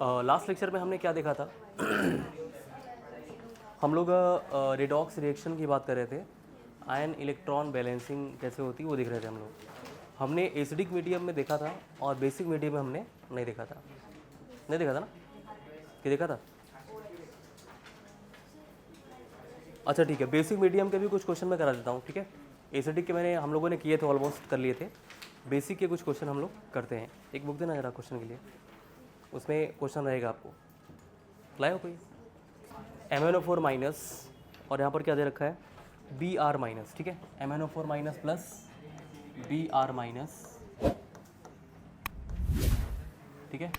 Last lecture में हमने क्या देखा था? हम लोग रेडॉक्स रिएक्शन की बात कर रहे थे। आयन इलेक्ट्रॉन बैलेंसिंग कैसे होती है वो देख रहे थे हम लोग। हमने एसिडिक मीडियम में देखा था और बेसिक मीडियम में हमने नहीं देखा था। नहीं देखा था ना? कि देखा था? अच्छा ठीक है, बेसिक मीडियम के भी कुछ क्वेश्चन मैं करा देता हूँ, ठीक है। एसिडिक के मैंने हम लोगों ने किए थे, ऑलमोस्ट कर लिए थे। बेसिक के कुछ क्वेश्चन हम लोग करते हैं। एक बुक देना जरा क्वेश्चन के लिए, उसमें क्वेश्चन रहेगा आपको। लाए हो कोई? MnO4 माइनस और यहाँ पर क्या दे रखा है? Br माइनस, ठीक है। MnO4 minus plus Br minus, ठीक है।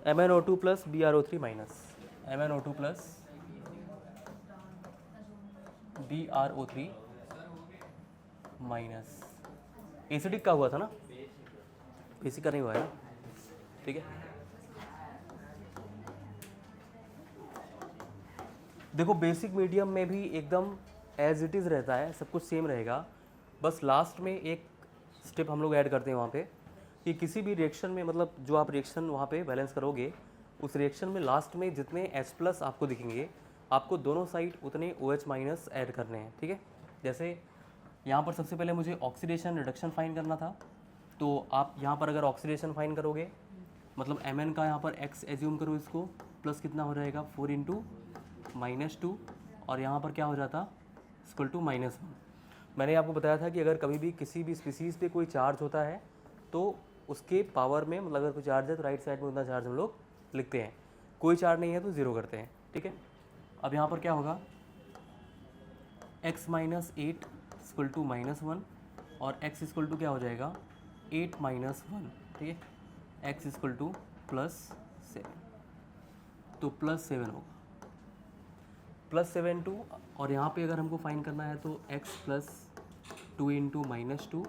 MnO2 plus BrO3 minus, MnO2 plus BrO3 minus. Acidic का हुआ था ना, बेसिक का नहीं हुआ है ना, ठीक है। देखो बेसिक मीडियम में भी एकदम एज इट इज़ रहता है, सब कुछ सेम रहेगा। बस लास्ट में एक स्टेप हम लोग ऐड करते हैं वहाँ पे कि किसी भी रिएक्शन में, मतलब जो आप रिएक्शन वहाँ पे बैलेंस करोगे, उस रिएक्शन में लास्ट में जितने H+ आपको दिखेंगे, आपको दोनों साइड उतने OH- माइनस ऐड करने हैं, ठीक है। जैसे यहाँ पर सबसे पहले मुझे ऑक्सीडेशन रिडक्शन फाइन करना था, तो आप यहाँ पर अगर ऑक्सीडेशन फाइन करोगे, मतलब Mn का यहाँ पर x एज्यूम करो, इसको प्लस कितना हो जाएगा 4 इंटू -2, और यहाँ पर क्या हो जाता इक्वल टू -1। मैंने आपको बताया था कि अगर कभी भी किसी भी स्पीसीज़ पे कोई चार्ज होता है तो उसके पावर में, मतलब अगर कोई चार्ज है तो राइट साइड में उतना चार्ज हम लोग लिखते हैं, कोई चार्ज नहीं है तो 0 करते हैं, ठीक है। अब यहाँ पर क्या होगा, x - 8 इक्वल टू -1 और x इक्वल टू क्या हो जाएगा 8 - 1, ठीक है। x इक्वल टू +7, तो +7 होगा, +7 2, और यहाँ पे अगर हमको फाइन करना है तो x प्लस 2 इंटू -2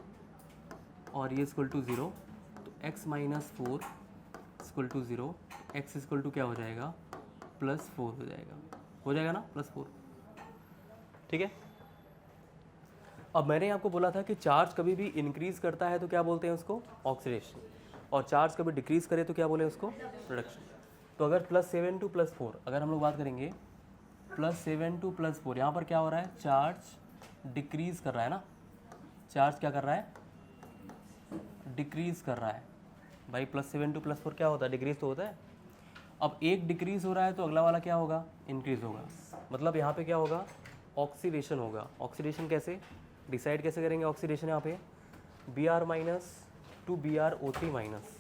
और ये इक्वल टू 0, तो x - 4 equal to 0, x equal to क्या हो जाएगा +4 हो जाएगा ना, +4, ठीक है। अब मैंने आपको बोला था कि चार्ज कभी भी इंक्रीज़ करता है तो क्या बोलते हैं उसको, ऑक्सीडेशन, और चार्ज कभी डिक्रीज़ करे तो क्या बोले उसको, रिडक्शन। तो अगर +7 टू +4 अगर हम लोग बात करेंगे, +7 टू +4, यहाँ पर क्या हो रहा है, चार्ज डिक्रीज़ कर रहा है ना, चार्ज क्या कर रहा है, डिक्रीज़ कर रहा है। भाई +7 टू +4 क्या होता है, डिक्रीज़ तो होता है। अब एक डिक्रीज़ हो रहा है तो अगला वाला क्या होगा, इंक्रीज़ होगा। मतलब यहाँ पे क्या होगा, ऑक्सीडेशन होगा। ऑक्सीडेशन कैसे डिसाइड कैसे करेंगे, ऑक्सीडेशन यहाँ पे Br minus two BrO3 minus.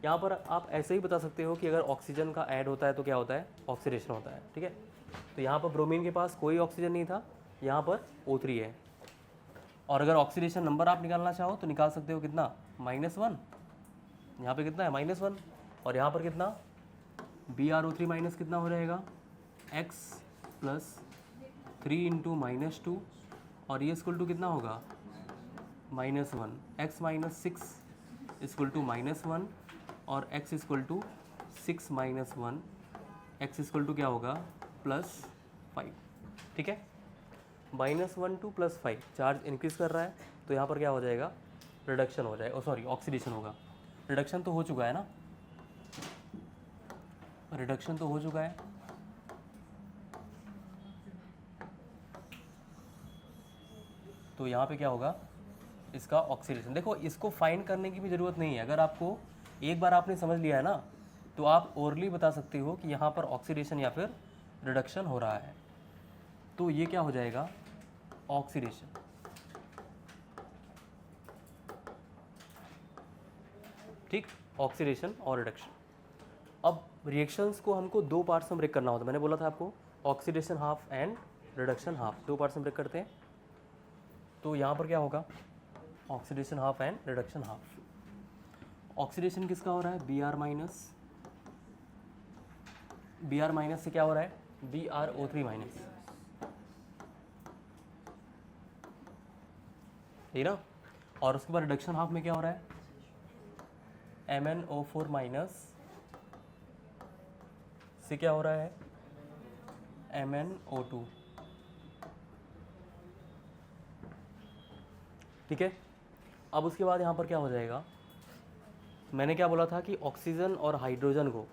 यहाँ पर आप ऐसे ही बता सकते हो कि अगर ऑक्सीजन का ऐड होता है तो क्या होता है, ऑक्सीडेशन होता है, ठीक है। तो यहाँ पर ब्रोमीन के पास कोई ऑक्सीजन नहीं था, यहाँ पर O3 है, और अगर ऑक्सीडेशन नंबर आप निकालना चाहो तो निकाल सकते हो, कितना, -1। यहाँ पे कितना है, -1, और यहाँ पर कितना, BrO3 माइनस कितना हो जाएगा, x प्लस 3 इंटू -2, और ये इक्वल टू कितना होगा, -1, x - 6 इक्वल टू -1, और x equal to 6 - 1, x equal to क्या होगा, +5, ठीक है। -1 टू +5, चार्ज इंक्रीज़ कर रहा है तो यहाँ पर क्या हो जाएगा, रिडक्शन हो जाएगा, सॉरी ऑक्सीडेशन होगा। रिडक्शन तो हो चुका है ना, रिडक्शन तो हो चुका है, तो यहाँ पे क्या होगा, इसका ऑक्सीडेशन। देखो इसको फाइंड करने की भी ज़रूरत नहीं है, अगर आपको एक बार आपने समझ लिया है ना, तो आप ओरली बता सकते हो कि यहाँ पर ऑक्सीडेशन या फिर रिडक्शन हो रहा है। तो ये क्या हो जाएगा, ऑक्सीडेशन, ठीक, ऑक्सीडेशन और रिडक्शन। अब रिएक्शंस को हमको दो पार्ट्स में ब्रेक करना होता है, मैंने बोला था आपको, oxidation half and reduction half, दो पार्ट्स में ब्रेक करते हैं। तो यहाँ पर क्या होगा, oxidation half and reduction half. Oxidation किसका हो रहा है, Br माइनस से क्या हो रहा है, BrO3 माइनस, ठीक ना। और उसके बाद रिडक्शन हाफ में क्या हो रहा है, MnO4 माइनस से क्या हो रहा है, MnO2, ठीक है। अब उसके बाद यहाँ पर क्या हो जाएगा, मैंने क्या बोला था कि ऑक्सीजन और हाइड्रोजन को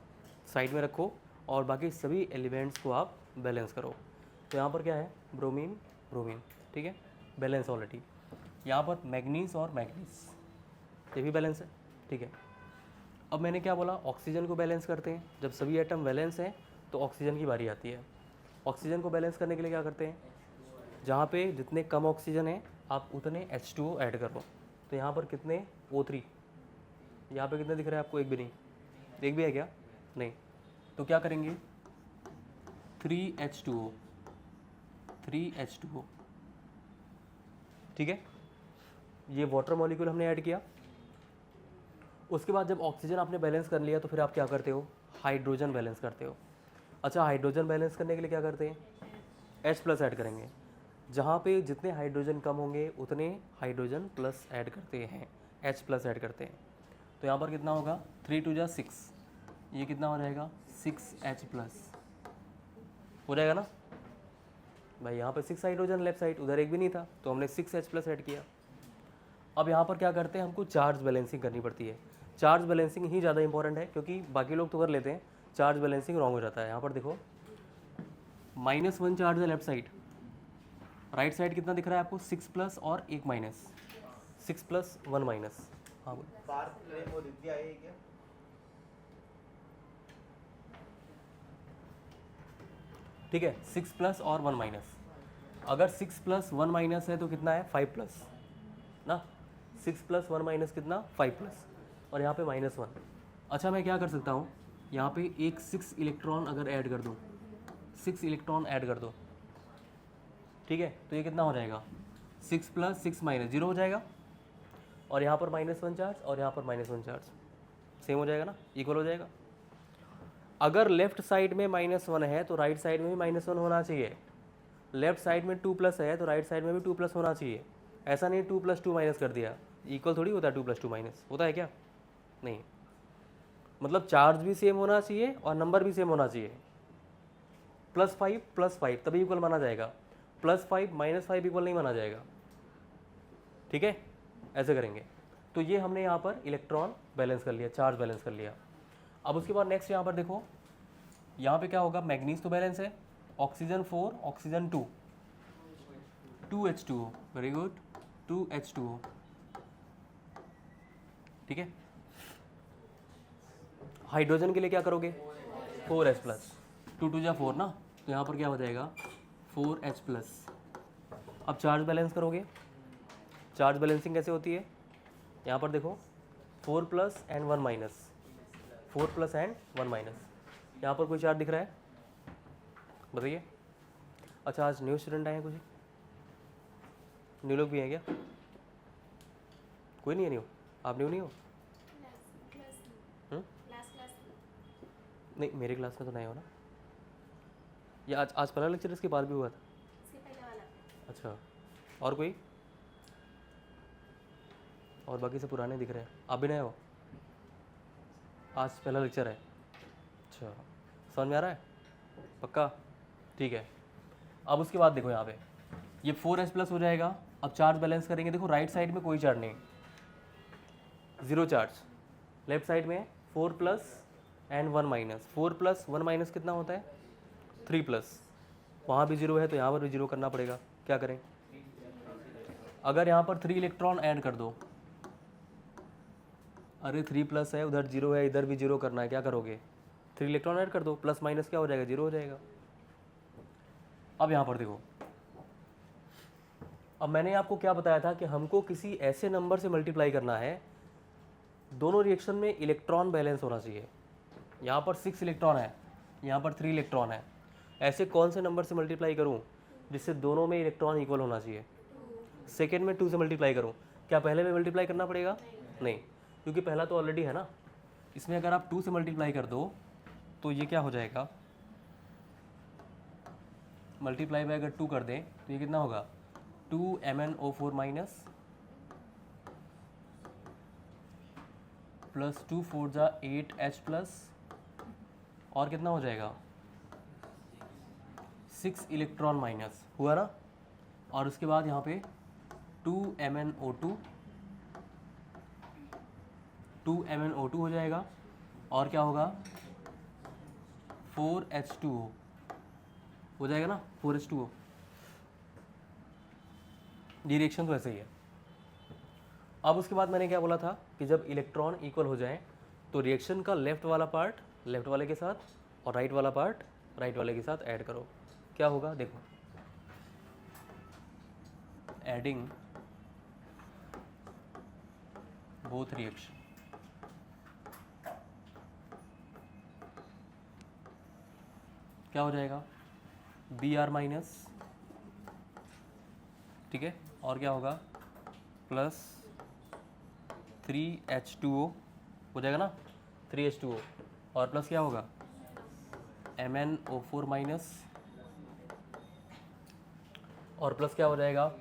साइड में रखो और बाकी सभी एलिमेंट्स को आप बैलेंस करो। तो यहाँ पर क्या है, ब्रोमीन ब्रोमीन, ठीक है, बैलेंस ऑलरेडी। यहाँ पर मैग्नीज और मैग्नीज, ये भी बैलेंस है, ठीक है। अब मैंने क्या बोला, ऑक्सीजन को बैलेंस करते हैं। जब सभी एटम बैलेंस हैं तो ऑक्सीजन की बारी आती है। ऑक्सीजन को बैलेंस करने के लिए क्या करते हैं, जहाँ पे जितने कम ऑक्सीजन है आप उतने H2O ऐड कर लो। तो यहाँ पर कितने O3, यहाँ पे कितने दिख रहा है आपको, एक भी नहीं, एक भी है क्या, नहीं। तो क्या करेंगे, 3H2O, 3H2O, ठीक है। ये वाटर मॉलिक्यूल हमने ऐड किया। उसके बाद जब ऑक्सीजन आपने बैलेंस कर लिया तो फिर आप क्या करते हो, हाइड्रोजन बैलेंस करते हो। अच्छा, हाइड्रोजन बैलेंस करने के लिए क्या करते हैं, H+ ऐड करेंगे। जहाँ पे जितने हाइड्रोजन कम होंगे उतने हाइड्रोजन प्लस ऐड करते हैं, H+ ऐड करते हैं। तो यहाँ पर कितना होगा, 3 2 जा 6, ये कितना हो जाएगा 6H+ हो जाएगा ना भाई। यहाँ पे 6 हाइड्रोजन लेफ्ट साइड, उधर एक भी नहीं था तो हमने 6H+ ऐड किया। अब यहाँ पर क्या करते हैं, हमको चार्ज बैलेंसिंग करनी पड़ती है। चार्ज बैलेंसिंग ही ज़्यादा इंपॉर्टेंट है क्योंकि बाकी लोग तो कर लेते हैं, चार्ज बैलेंसिंग रॉन्ग हो जाता है। यहाँ पर देखो -1 चार्ज है लेफ्ट साइड, राइट साइड कितना दिख रहा है आपको, 6+ और 1 माइनस, 6+ 1 माइनस। हाँ बोल, ठीक है, 6+ और 1 माइनस। अगर 6+ 1 माइनस है तो कितना है, 5+ ना, 6+ 1 माइनस कितना, 5+, और यहाँ पे -1। अच्छा, मैं क्या कर सकता हूँ, यहाँ पे एक 6 इलेक्ट्रॉन अगर ऐड कर दूँ, 6 इलेक्ट्रॉन ऐड कर दो, ठीक है। तो ये कितना हो जाएगा, 6 + 6 - 0 हो जाएगा। और यहाँ पर -1 चार्ज और यहाँ पर -1 चार्ज, सेम हो जाएगा ना, इक्वल हो जाएगा। अगर लेफ्ट साइड में -1 है तो राइट साइड में भी -1 होना चाहिए। लेफ्ट साइड में 2+ है तो राइट साइड में भी 2+ होना चाहिए। ऐसा नहीं 2 + 2 माइनस कर दिया, इक्वल थोड़ी होता है 2 + 2 माइनस, होता है क्या, नहीं। मतलब चार्ज भी सेम होना चाहिए और नंबर भी सेम होना चाहिए। +5 + 5 तभी इक्वल माना जाएगा, +5 - 5 इक्वल नहीं माना जाएगा, ठीक है। ऐसे करेंगे। तो ये हमने यहाँ पर इलेक्ट्रॉन बैलेंस कर लिया, चार्ज बैलेंस कर लिया। अब उसके बाद नेक्स्ट यहाँ पर देखो, यहाँ पे क्या होगा, मैग्नीज तो बैलेंस है, oxygen 4 oxygen 2, 2H2O, very good, 2H2O, ठीक है। हाइड्रोजन के लिए क्या करोगे, 4H+, 2 2 जा 4 ना, तो यहाँ पर क्या हो जाएगा 4H+। अब चार्ज बैलेंस करोगे, चार्ज बैलेंसिंग कैसे होती है, यहाँ पर देखो 4+ एंड 1 माइनस, 4+ एंड 1 माइनस। यहाँ पर कोई चार्ज दिख रहा है, बताइए। अच्छा, आज न्यू स्टूडेंट आए हैं कुछ, न्यू लोग भी हैं क्या, कोई नहीं है न्यू, आप न्यू नहीं हो, नहीं मेरी क्लास में तो नहीं हो ना, ये आज पहला लेक्चर इसके बाद भी हुआ था, अच्छा। और कोई, और बाकी सब पुराने दिख रहे हैं, आप भी नए हो, आज पहला लेक्चर है, अच्छा। समझ में आ रहा है, पक्का, ठीक है। अब उसके बाद देखो यहाँ पे ये 4H+ हो जाएगा। अब चार्ज बैलेंस करेंगे, देखो राइट साइड में कोई चार्ज नहीं, 0 चार्ज, लेफ्ट साइड में 4+ एंड 1 माइनस, 4+ 1 माइनस कितना होता है, 3+, वहाँ भी 0 है तो यहाँ पर भी 0 करना पड़ेगा, क्या करें। अगर यहाँ पर 3 इलेक्ट्रॉन ऐड कर दो, अरे 3+ है, उधर 0 है, इधर भी 0 करना है, क्या करोगे, 3 इलेक्ट्रॉन ऐड कर दो, प्लस माइनस क्या हो जाएगा, 0 हो जाएगा। अब यहाँ पर देखो, अब मैंने आपको क्या बताया था कि हमको किसी ऐसे नंबर से मल्टीप्लाई करना है, दोनों रिएक्शन में इलेक्ट्रॉन बैलेंस होना चाहिए। यहाँ पर 6 इलेक्ट्रॉन है, यहाँ पर 3 इलेक्ट्रॉन है, ऐसे कौन से नंबर से मल्टीप्लाई करूँ जिससे दोनों में इलेक्ट्रॉन इक्वल होना चाहिए। सेकेंड में 2 से मल्टीप्लाई करूँ, क्या पहले में मल्टीप्लाई करना पड़ेगा, नहीं, क्योंकि पहला तो ऑलरेडी है ना। इसमें अगर आप 2 से मल्टीप्लाई कर दो तो ये क्या हो जाएगा, मल्टीप्लाई बाय अगर 2 कर दें तो ये कितना होगा, 2MnO4 माइनस प्लस 2 4 जा 8H+, और कितना हो जाएगा 6 इलेक्ट्रॉन माइनस, हुआ ना। और उसके बाद यहाँ पे 2MnO2 2MnO2 हो जाएगा और क्या होगा 4H2O हो जाएगा ना, 4H2O। ये रिएक्शन तो ऐसे ही है। अब उसके बाद मैंने क्या बोला था कि जब इलेक्ट्रॉन इक्वल हो जाए तो रिएक्शन का लेफ्ट वाला पार्ट लेफ्ट वाले के साथ और राइट वाला पार्ट राइट वाले के साथ ऐड करो। क्या होगा देखो, एडिंग बोथ रिएक्शन, क्या हो जाएगा Br माइनस, ठीक है, और क्या होगा प्लस 3H2O हो जाएगा ना, 3H2O और प्लस क्या होगा MnO4 माइनस और प्लस क्या हो जाएगा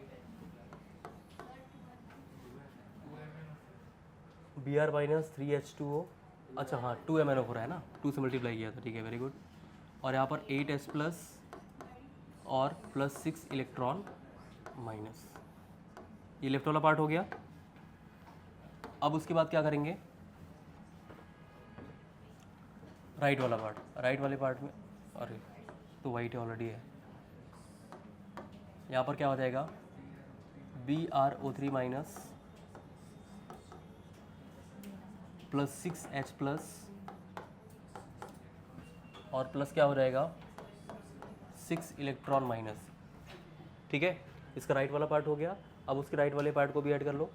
Br माइनस 3H2O, अच्छा हाँ 2MnO4 है ना, 2 से मल्टीप्लाई किया था, ठीक है वेरी गुड। और यहाँ पर 8H प्लस और प्लस 6 इलेक्ट्रॉन माइनस, ये लेफ्ट वाला पार्ट हो गया। अब उसके बाद क्या करेंगे राइट वाला पार्ट, राइट वाले पार्ट में अरे तो वाइट ऑलरेडी है, यहाँ पर क्या हो जाएगा BrO3 minus plus 6H plus और प्लस क्या हो जाएगा 6 इलेक्ट्रॉन माइनस, ठीक है, इसका राइट वाला पार्ट हो गया। अब उसके राइट वाले पार्ट को भी ऐड कर लो,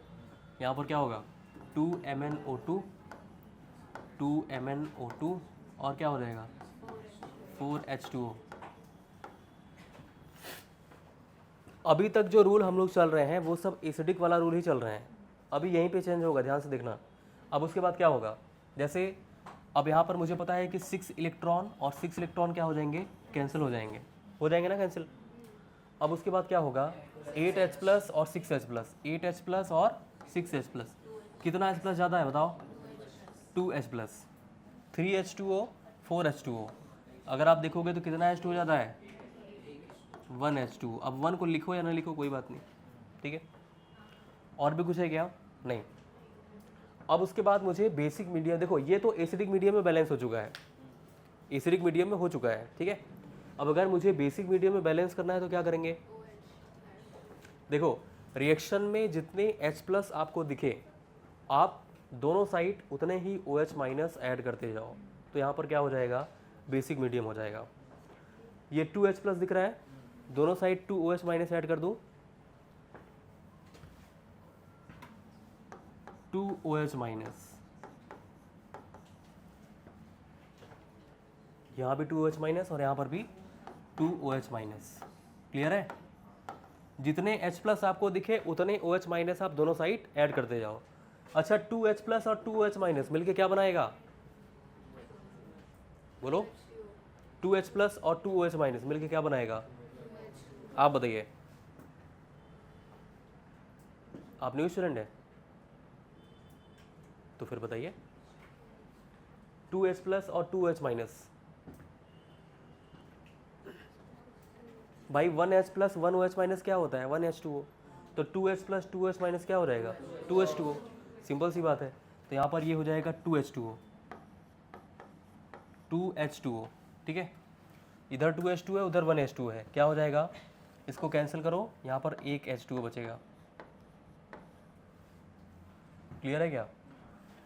यहाँ पर क्या होगा 2MnO2 2MnO2 और क्या हो जाएगा 4H2O। अभी तक जो रूल हम लोग चल रहे हैं वो सब एसिडिक वाला रूल ही चल रहे हैं, अभी यहीं पे चेंज होगा, ध्यान से देखना। अब उसके बाद क्या होगा, जैसे अब यहाँ पर मुझे पता है कि 6 इलेक्ट्रॉन और 6 इलेक्ट्रॉन क्या हो जाएंगे कैंसिल हो जाएंगे ना कैंसिल। अब उसके बाद क्या होगा 8H प्लस और 6H प्लस, 8H प्लस और 6H प्लस, कितना H प्लस ज़्यादा है बताओ 2H प्लस, 3H2O 4H2O। अगर आप देखोगे तो कितना H2O ज़्यादा है 1H2। अब 1 को लिखो या ना लिखो कोई बात नहीं, ठीक है। और भी कुछ है क्या, नहीं। अब उसके बाद मुझे बेसिक मीडियम, देखो ये तो एसिडिक मीडियम में बैलेंस हो चुका है, एसिडिक मीडियम में हो चुका है, ठीक है। अब अगर मुझे बेसिक मीडियम में बैलेंस करना है तो क्या करेंगे, देखो रिएक्शन में जितने H प्लस आपको दिखे आप दोनों साइड उतने ही OH माइनस ऐड करते जाओ, तो यहाँ पर क्या हो जाएगा बेसिक मीडियम हो जाएगा। ये 2H प्लस दिख रहा है, दोनों साइड 2OH माइनस ऐड कर दूँ, 2OH माइनस, यहाँ भी 2OH माइनस और यहाँ पर भी 2OH माइनस, क्लियर है। जितने H प्लस आपको दिखे उतने OH माइनस आप दोनों साइड ऐड करते जाओ। अच्छा 2H प्लस और 2OH माइनस मिलके क्या बनाएगा बोलो, 2H प्लस और 2OH माइनस मिलके क्या बनाएगा, आप बताइए, आप न्यू स्टूडेंट है तो फिर बताइए 2H प्लस और 2OH माइनस, भाई 1H प्लस 1OH माइनस क्या होता है 1H2O, तो 2H प्लस 2OH माइनस क्या हो जाएगा 2H2O, सिंपल सी बात है। तो यहाँ पर ये हो जाएगा 2H2O, 2H2O, ठीक है, इधर 2H2 है उधर 1H2 है, क्या हो जाएगा इसको कैंसिल करो, यहाँ पर एक H2O बचेगा, क्लियर है क्या।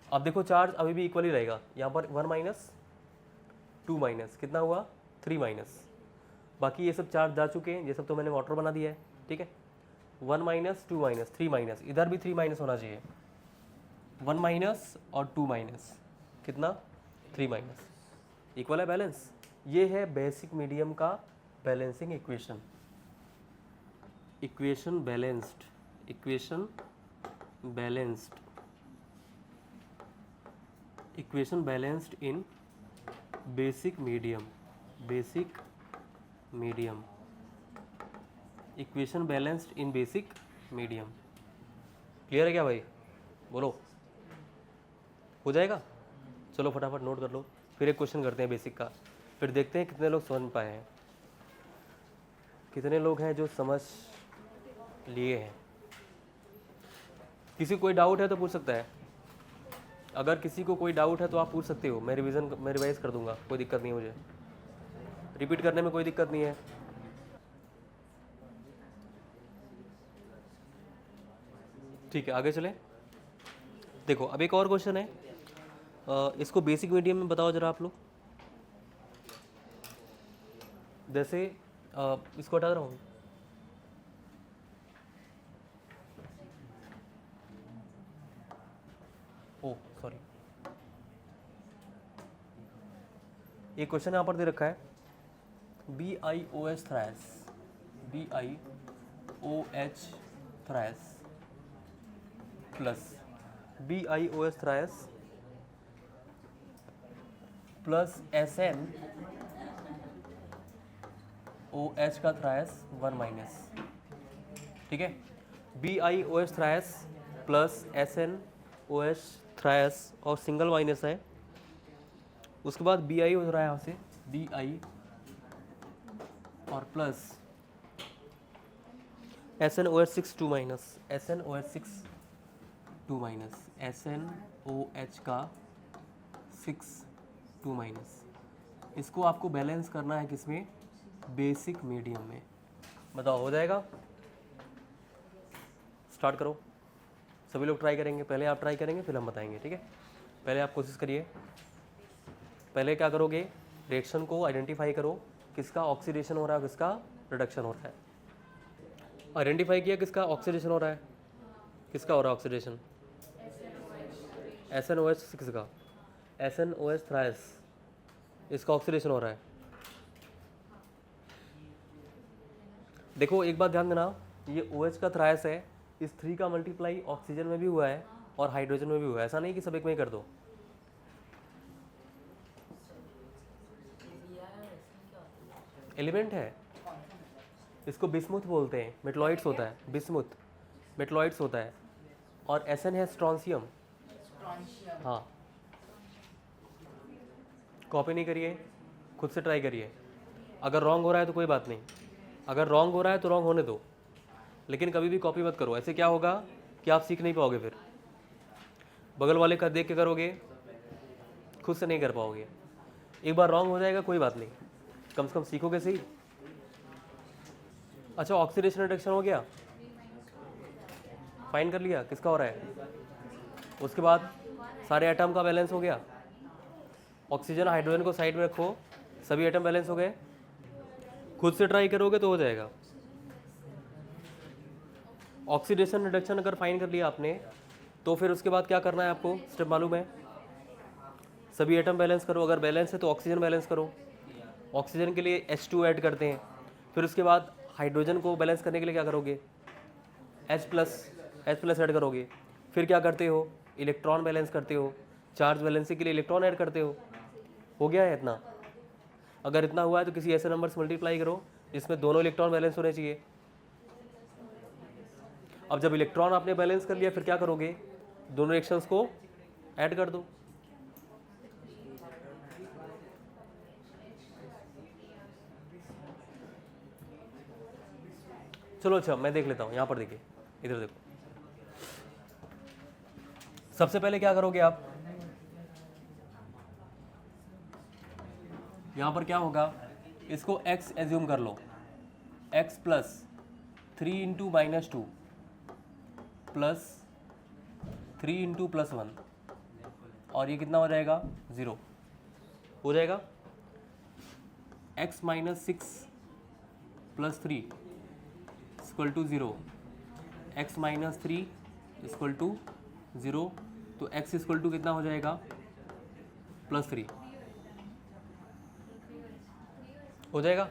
अब देखो चार्ज अभी भी इक्वल ही रहेगा, यहाँ पर 1 माइनस 2 माइनस कितना हुआ 3 माइनस, बाकी ये सब चार्ज जा चुके हैं, ये सब तो मैंने वाटर बना दिया है, ठीक है। 1 माइनस 2 माइनस 3 माइनस, इधर भी 3 माइनस होना चाहिए, 1 माइनस और 2 माइनस कितना 3 माइनस, इक्वल है बैलेंस। ये है बेसिक मीडियम का balancing equation, equation balanced, equation balanced, equation balanced इन basic medium, basic medium, equation balanced इन बेसिक मीडियम, क्लियर है क्या भाई, बोलो हो जाएगा। चलो फटाफट नोट कर लो, फिर एक क्वेश्चन करते हैं बेसिक का, फिर देखते हैं कितने लोग समझ पाए हैं, कितने लोग हैं जो समझ लिए हैं। किसी कोई डाउट है तो पूछ सकता है, अगर किसी को कोई डाउट है तो आप पूछ सकते हो, मैं रिवाइज कर दूंगा, कोई दिक्कत नहीं है मुझे, रिपीट करने में कोई दिक्कत नहीं है। ठीक है, आगे चलें। देखो अब एक और क्वेश्चन है, इसको बेसिक मीडियम में बताओ जरा आप लोग। जैसे इसको हटा रहा हूँ, ओ सॉरी, एक क्वेश्चन यहाँ पर दे रखा है, BiOH thrice, BiOH thrice plus BiOH thrice plus SnOH का थ्राइस 1 माइनस। ठीक है, BiOH thrice plus SnOH thrice और सिंगल माइनस है। उसके बाद Bi हो रहा है यहाँ से, Bi और plus SnOH6 2 minus, SnOH6 2 minus, SnOH का 6 2 माइनस। इसको आपको बैलेंस करना है किसमें, बेसिक मीडियम में। बताओ हो जाएगा? स्टार्ट करो, सभी लोग ट्राई करेंगे, पहले आप ट्राई करेंगे फिर हम बताएंगे। ठीक है, पहले आप कोशिश करिए। पहले क्या करोगे, रिएक्शन को आइडेंटिफाई करो, किसका ऑक्सीडेशन हो रहा है, किसका रिडक्शन हो रहा है। आइडेंटिफाई किया किसका ऑक्सीडेशन हो रहा है, किसका हो रहा है ऑक्सीडेशन, SnOH6 का, SnOH थ्राइस, इसका ऑक्सीडेशन हो रहा है। देखो एक बात ध्यान देना, ये OH का थ्राइस है, इस 3 का मल्टीप्लाई ऑक्सीजन में भी हुआ है और हाइड्रोजन में भी हुआ है, ऐसा नहीं कि सब एक में ही कर दो। एलिमेंट है, इसको बिस्मुथ बोलते हैं, मेटलॉइड्स होता है, बिस्मुथ मेटलॉइड्स होता है। और Sn है स्ट्रॉन्शियम। हाँ, कॉपी नहीं करिए, खुद से ट्राई करिए। अगर रॉन्ग हो रहा है तो कोई बात नहीं, अगर रॉन्ग हो रहा है तो रॉन्ग होने दो, लेकिन कभी भी कॉपी मत करो। ऐसे क्या होगा कि आप सीख नहीं पाओगे, फिर बगल वाले का देख के करोगे, खुद से नहीं कर पाओगे। एक बार रॉन्ग हो जाएगा कोई बात नहीं, कम से कम सीखोगे सही। अच्छा, ऑक्सीडेशन रिडक्शन हो गया, फाइन कर लिया किसका हो रहा है। उसके बाद सारे एटम का बैलेंस हो गया, ऑक्सीजन हाइड्रोजन को साइड में रखो, सभी एटम बैलेंस हो गए। खुद से ट्राई करोगे तो हो जाएगा। ऑक्सीडेशन रिडक्शन अगर फाइन कर लिया आपने, तो फिर उसके बाद क्या करना है आपको, स्टेप मालूम है, सभी एटम बैलेंस करो, अगर बैलेंस है तो ऑक्सीजन बैलेंस करो। ऑक्सीजन के लिए H2 ऐड करते हैं, फिर उसके बाद हाइड्रोजन को बैलेंस करने के लिए क्या करोगे, H प्लस ऐड करोगे। फिर क्या करते हो, इलेक्ट्रॉन बैलेंस करते हो, चार्ज बैलेंसिंग के लिए इलेक्ट्रॉन ऐड करते हो गया है इतना। अगर इतना हुआ है तो किसी ऐसे नंबर से मल्टीप्लाई करो जिसमें दोनों इलेक्ट्रॉन बैलेंस होने चाहिए। अब जब इलेक्ट्रॉन आपने बैलेंस कर लिया, फिर क्या करोगे, दोनों रिएक्शंस को ऐड कर दो। चलो अच्छा, मैं देख लेता हूँ, यहाँ पर देखिए, इधर देखो। सबसे पहले क्या करोगे आप, यहाँ पर क्या होगा, इसको x एज्यूम कर लो, x plus 3 into minus 2 plus 3 into plus 1, और ये कितना हो जाएगा, 0 हो जाएगा। x minus 6 plus 3 equal to 0, x minus 3 equal to 0, तो x इक्वल टू कितना हो जाएगा, प्लस 3 हो जाएगा,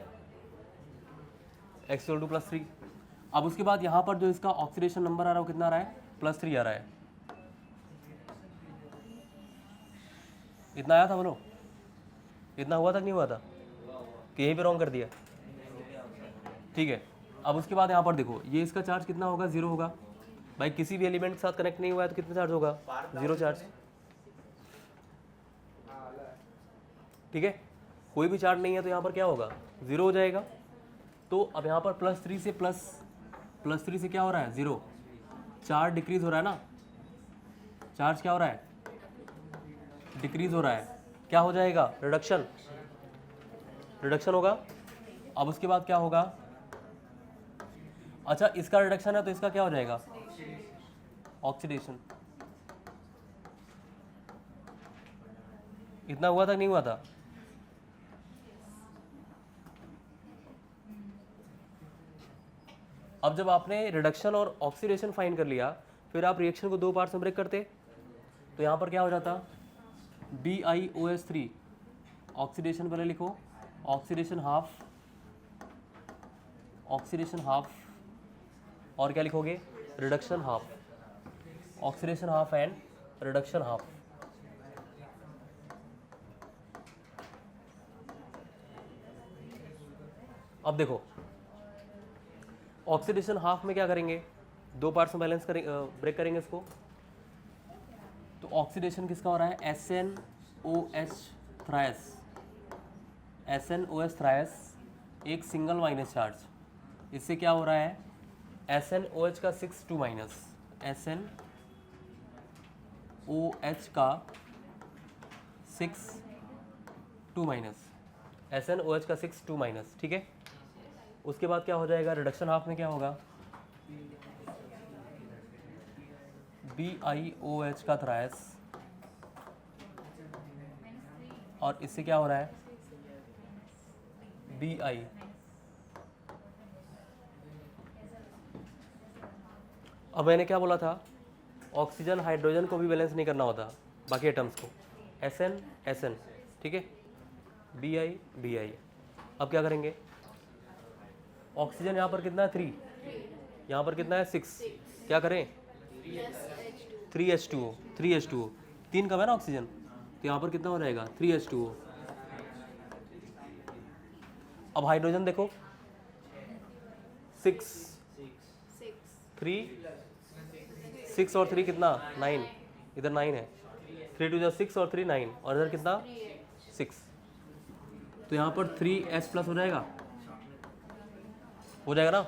x इक्वल टू प्लस 3। अब उसके बाद यहाँ पर जो इसका ऑक्सीडेशन नंबर आ रहा है वो कितना आ रहा है, प्लस 3 आ रहा है। इतना आया था बोलो, इतना हुआ था कि नहीं हुआ था, कि यहीं पे रॉन्ग कर दिया। ठीक है, अब उसके बाद यहाँ पर देखो, ये इसका चार्ज कितना होगा, 0 होगा। भाई किसी भी एलिमेंट के साथ कनेक्ट नहीं हुआ है तो कितना चार्ज होगा, 0 चार्ज। ठीक है, कोई भी चार्ज नहीं है तो यहाँ पर क्या होगा, 0 हो जाएगा। तो अब यहाँ पर प्लस 3 से क्या हो रहा है, 0, चार्ज डिक्रीज हो रहा है ना, चार्ज क्या हो रहा है, डिक्रीज हो रहा है, क्या हो जाएगा, रिडक्शन, रिडक्शन होगा। अब उसके बाद क्या होगा, अच्छा इसका रिडक्शन है तो इसका क्या हो जाएगा, ऑक्सीडेशन। इतना हुआ था नहीं हुआ था, अब जब आपने रिडक्शन और ऑक्सीडेशन फाइंड कर लिया, फिर आप रिएक्शन को दो पार्ट्स में ब्रेक करते, तो यहाँ पर क्या हो जाता, BiOH3, ऑक्सीडेशन पहले लिखो, ऑक्सीडेशन हाफ, ऑक्सीडेशन हाफ, और क्या लिखोगे, reduction half, oxidation half and reduction half. अब देखो ऑक्सीडेशन हाफ में क्या करेंगे, दो पार्ट्स में बैलेंस करेंगे, ब्रेक करेंगे इसको। तो ऑक्सीडेशन किसका हो रहा है, SnOH थ्रायस, SnOH थ्रायस एक सिंगल माइनस चार्ज, इससे क्या हो रहा है, SnOH का 6 2 माइनस, SnOH का 6 2 माइनस, SnOH का 6 2 माइनस, ठीक है। उसके बाद क्या हो जाएगा, रिडक्शन हाफ में क्या होगा, BiOH का थ्रायस, और इससे क्या हो रहा है, Bi। अब मैंने क्या बोला था, ऑक्सीजन हाइड्रोजन को भी बैलेंस नहीं करना होता, बाकी एटम्स को, Sn Sn, ठीक है, Bi Bi। अब क्या करेंगे, ऑक्सीजन यहाँ पर कितना है 3, यहाँ पर कितना है 6, क्या करें 3H2O, 3H2O, 3 कम है ना ऑक्सीजन, तो यहाँ पर कितना हो जाएगा 3H2O। अब हाइड्रोजन देखो 6 3 6 और 3 कितना 9, इधर 9 है, 3 2 6 और 3 9, और इधर कितना 6, तो यहाँ पर 3S प्लस हो जाएगा ना,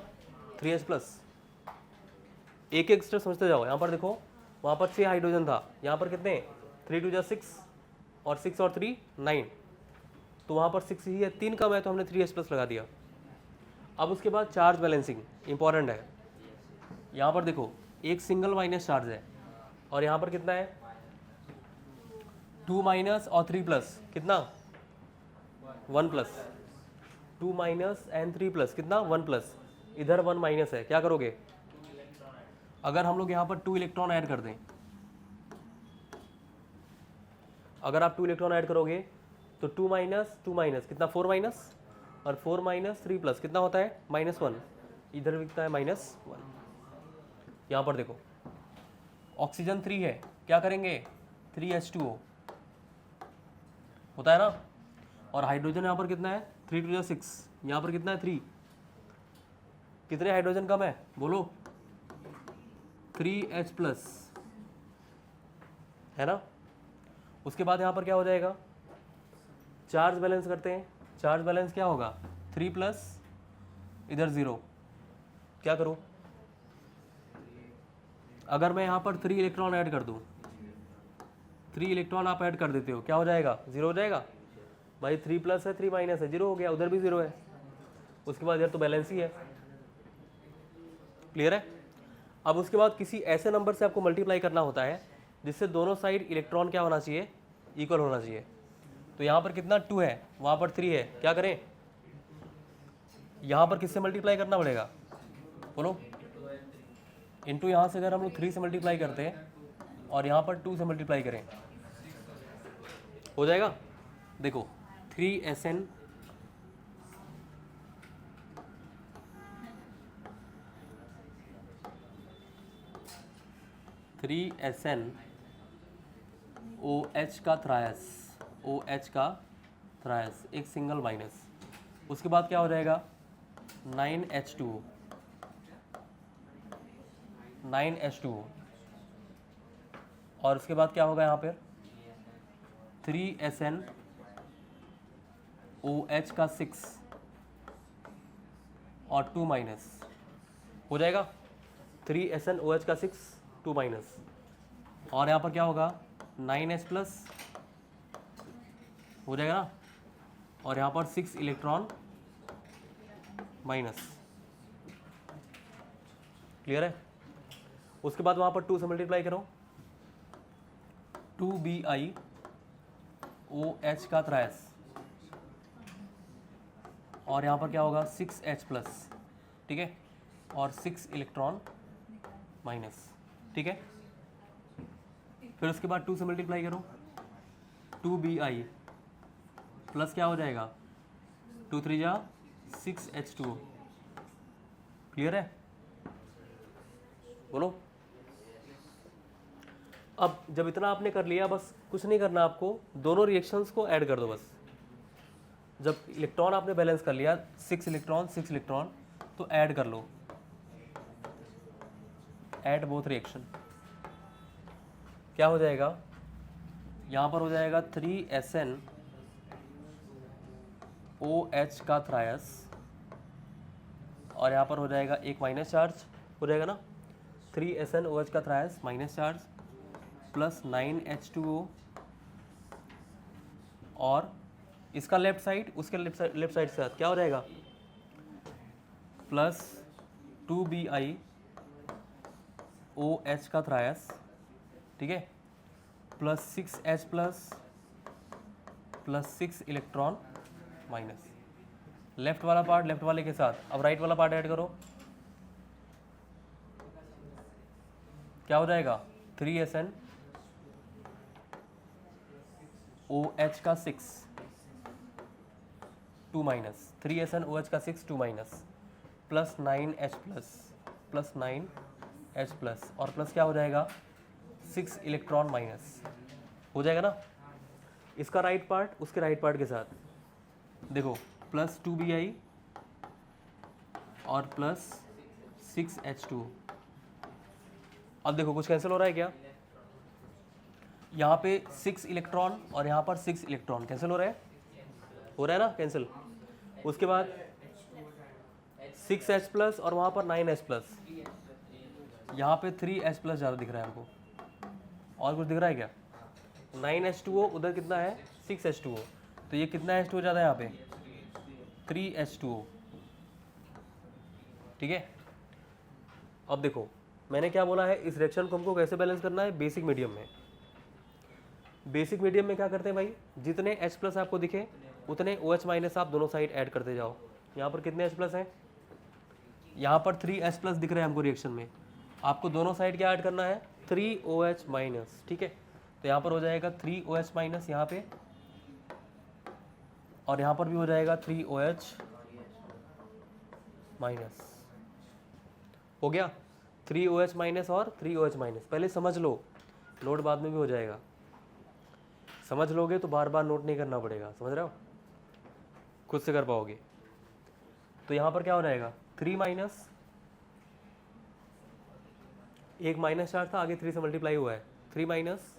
3S प्लस। एक एक स्टेप समझते जाओ, यहाँ पर देखो वहाँ पर 6 हाइड्रोजन था, यहाँ पर कितने 3 2 6 और 6 और 3 9, तो वहाँ पर 6 ही है, 3 कम है तो हमने 3S प्लस लगा दिया। अब उसके बाद चार्ज बैलेंसिंग इंपॉर्टेंट है, यहाँ पर देखो एक सिंगल माइनस चार्ज है, और यहाँ पर कितना है 2 माइनस और 3 प्लस, कितना 1 प्लस, 2 माइनस एंड 3 प्लस, कितना 1 प्लस, इधर 1 माइनस है, क्या करोगे, अगर हम लोग यहाँ पर 2 इलेक्ट्रॉन ऐड कर दें, अगर आप 2 इलेक्ट्रॉन ऐड करोगे तो 2 माइनस कितना 4 माइनस, और 4 माइनस 3 प्लस कितना होता है -1, इधर भी कितना है -1। यहाँ पर देखो ऑक्सीजन 3 है, क्या करेंगे 3H2O होता है ना, और हाइड्रोजन यहाँ पर कितना है 3 2 6, यहाँ पर कितना है 3, कितने हाइड्रोजन कम है बोलो 3H प्लस, है ना। उसके बाद यहाँ पर क्या हो जाएगा, चार्ज बैलेंस करते हैं, चार्ज बैलेंस क्या होगा 3 प्लस इधर 0, क्या करूँ, अगर मैं यहाँ पर 3 इलेक्ट्रॉन ऐड कर दूँ, 3 इलेक्ट्रॉन आप ऐड कर देते हो, क्या हो जाएगा 0 हो जाएगा भाई, 3 प्लस है 3 माइनस है 0 हो गया, उधर भी 0 है, उसके बाद यार तो बैलेंस ही है, क्लियर है। अब उसके बाद किसी ऐसे नंबर से आपको मल्टीप्लाई करना होता है जिससे दोनों साइड इलेक्ट्रॉन क्या होना चाहिए, इक्वल होना चाहिए। तो यहाँ पर कितना 2 है, वहाँ पर 3 है, क्या करें, यहाँ पर किससे मल्टीप्लाई करना पड़ेगा बोलो, इनटू यहाँ से अगर हम लोग 3 से मल्टीप्लाई करते हैं और यहाँ पर 2 से मल्टीप्लाई करें हो जाएगा, देखो 3Sn OH का थ्रायस, OH का थ्रायस एक सिंगल माइनस, उसके बाद क्या हो जाएगा 9H2O, 9H2O, और उसके बाद क्या होगा यहाँ पर 3Sn OH का 6 और 2 माइनस हो जाएगा, 3Sn OH का 6 2 माइनस, और यहाँ पर क्या होगा 9H प्लस हो जाएगा ना, और यहाँ पर 6 इलेक्ट्रॉन माइनस। क्लियर है? उसके बाद वहाँ पर 2 से मल्टीप्लाई करो, 2BiOH का त्रायस, और यहाँ पर क्या होगा 6H प्लस, ठीक है, और 6 इलेक्ट्रॉन माइनस, ठीक है। फिर उसके बाद 2 से मल्टीप्लाई करो, 2Bi प्लस क्या हो जाएगा 2 3 जा 6H2O। क्लियर है? बोलो। अब जब इतना आपने कर लिया, बस कुछ नहीं करना आपको, दोनों रिएक्शंस को ऐड कर दो बस। जब इलेक्ट्रॉन आपने बैलेंस कर लिया 6 इलेक्ट्रॉन, तो ऐड कर लो, ऐड बोथ रिएक्शन। क्या हो जाएगा, यहाँ पर हो जाएगा 3SnOH का त्रायस, और यहाँ पर हो जाएगा एक माइनस चार्ज हो जाएगा ना, 3SnOH का त्रायस माइनस चार्ज प्लस 9H2O, और इसका लेफ्ट साइड उसके लेफ्ट साइड के साथ क्या हो जाएगा प्लस 2BiOH का त्रायस, ठीक है, plus 6H plus 6 electron minus. Left वाला पार्ट लेफ्ट वाले के साथ, अब राइट वाला पार्ट ऐड करो, क्या हो जाएगा 3SnOH का 6 2 माइनस, 3SnOH का 6 2 minus plus 9H plus 9H plus, और प्लस क्या हो जाएगा 6 इलेक्ट्रॉन माइनस, हो जाएगा ना। इसका राइट पार्ट उसके राइट पार्ट के साथ देखो, प्लस 2Bi और प्लस 6H2। अब देखो कुछ कैंसिल हो रहा है क्या, यहाँ पे 6 इलेक्ट्रॉन और यहाँ पर 6 इलेक्ट्रॉन कैंसिल हो रहा है ना कैंसिल। उसके बाद 6H प्लस और वहाँ पर 9H प्लस, यहाँ पे 3H प्लस ज़्यादा दिख रहा है हमको, और कुछ दिख रहा है क्या, 9H2O, उधर कितना है 6H2O, तो ये कितना H2O ज़्यादा है यहाँ पे 3H2O, ठीक है। अब देखो मैंने क्या बोला है, इस रिएक्शन को हमको कैसे बैलेंस करना है, बेसिक मीडियम में। बेसिक मीडियम में क्या करते हैं भाई, जितने H प्लस आपको दिखे उतने OH माइनस आप दोनों साइड ऐड करते जाओ। यहाँ पर कितने H प्लस हैं, यहाँ पर 3H प्लस दिख रहे हैं हमको रिएक्शन में, आपको दोनों साइड क्या ऐड करना है 3OH माइनस, ठीक है। तो यहाँ पर हो जाएगा 3OH माइनस यहाँ पे, और यहाँ पर भी हो जाएगा 3OH माइनस, हो गया 3OH माइनस और 3OH माइनस। पहले समझ लो, नोट बाद में भी हो जाएगा, समझ लोगे तो बार बार नोट नहीं करना पड़ेगा, समझ रहे हो, खुद से कर पाओगे। तो यहाँ पर क्या हो जाएगा 3 माइनस, एक माइनस चार्ज था, आगे 3 से मल्टीप्लाई हुआ है, 3 माइनस,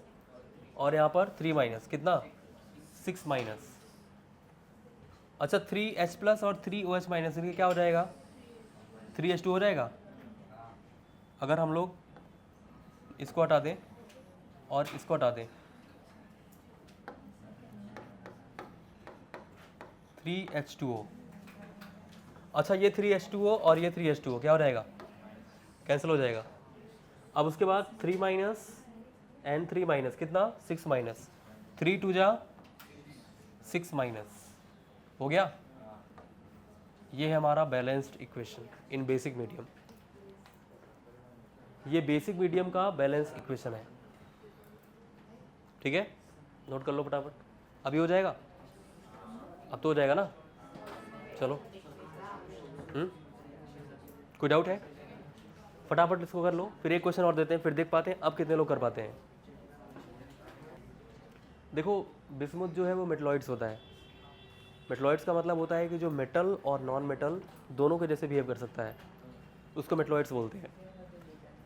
और यहाँ पर 3 माइनस कितना 6 माइनस। अच्छा 3H प्लस और 3OH माइनस, इनके क्या हो जाएगा 3H2 हो जाएगा। अगर हम लोग इसको हटा दें और इसको हटा दें, 3H2O, अच्छा ये 3H2O और ये 3H2O क्या हो जाएगा, कैंसिल हो जाएगा। अब उसके बाद 3 माइनस एंड 3 माइनस कितना 6 माइनस, 3 2 जा 6 माइनस, हो गया। ये है हमारा balanced equation in basic medium, ये बेसिक मीडियम का बैलेंस इक्वेशन है, ठीक है। नोट कर लो फटाफट, अभी हो जाएगा, अब तो हो जाएगा ना। चलो कोई डाउट है, फटाफट इसको कर लो, फिर एक क्वेश्चन और देते हैं, फिर देख पाते हैं अब कितने लोग कर पाते हैं। देखो बिस्मुथ जो है वो मेटलॉइड्स होता है, मेटलॉइड्स का मतलब होता है कि जो मेटल और नॉन मेटल दोनों के जैसे बिहेव कर सकता है, उसको मेटलॉइड्स बोलते हैं।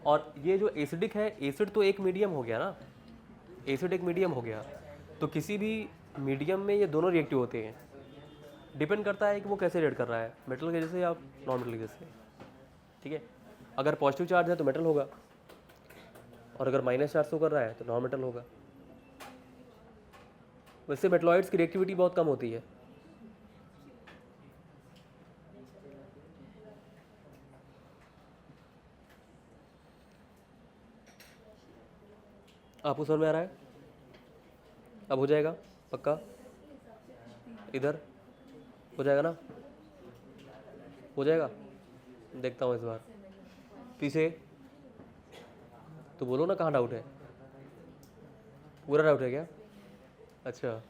और ये जो एसिडिक है, एसिड तो एक मीडियम हो गया ना, एसिड एक मीडियम हो गया, तो किसी भी मीडियम में ये दोनों रिएक्टिव होते हैं, डिपेंड करता है कि वो कैसे रिएक्ट कर रहा है, मेटल के जैसे या नॉन मेटल के जैसे, ठीक है। अगर पॉजिटिव चार्ज है तो मेटल होगा, और अगर माइनस चार्ज शो कर रहा है तो नॉन मेटल होगा। वैसे मेटलॉइड्स की रिएक्टिविटी बहुत कम होती है। आपको समझ में आ रहा है? अब हो जाएगा पक्का? इधर हो जाएगा ना? हो जाएगा, देखता हूँ इस बार। पीछे तो बोलो ना कहाँ डाउट है? पूरा डाउट है क्या? अच्छा,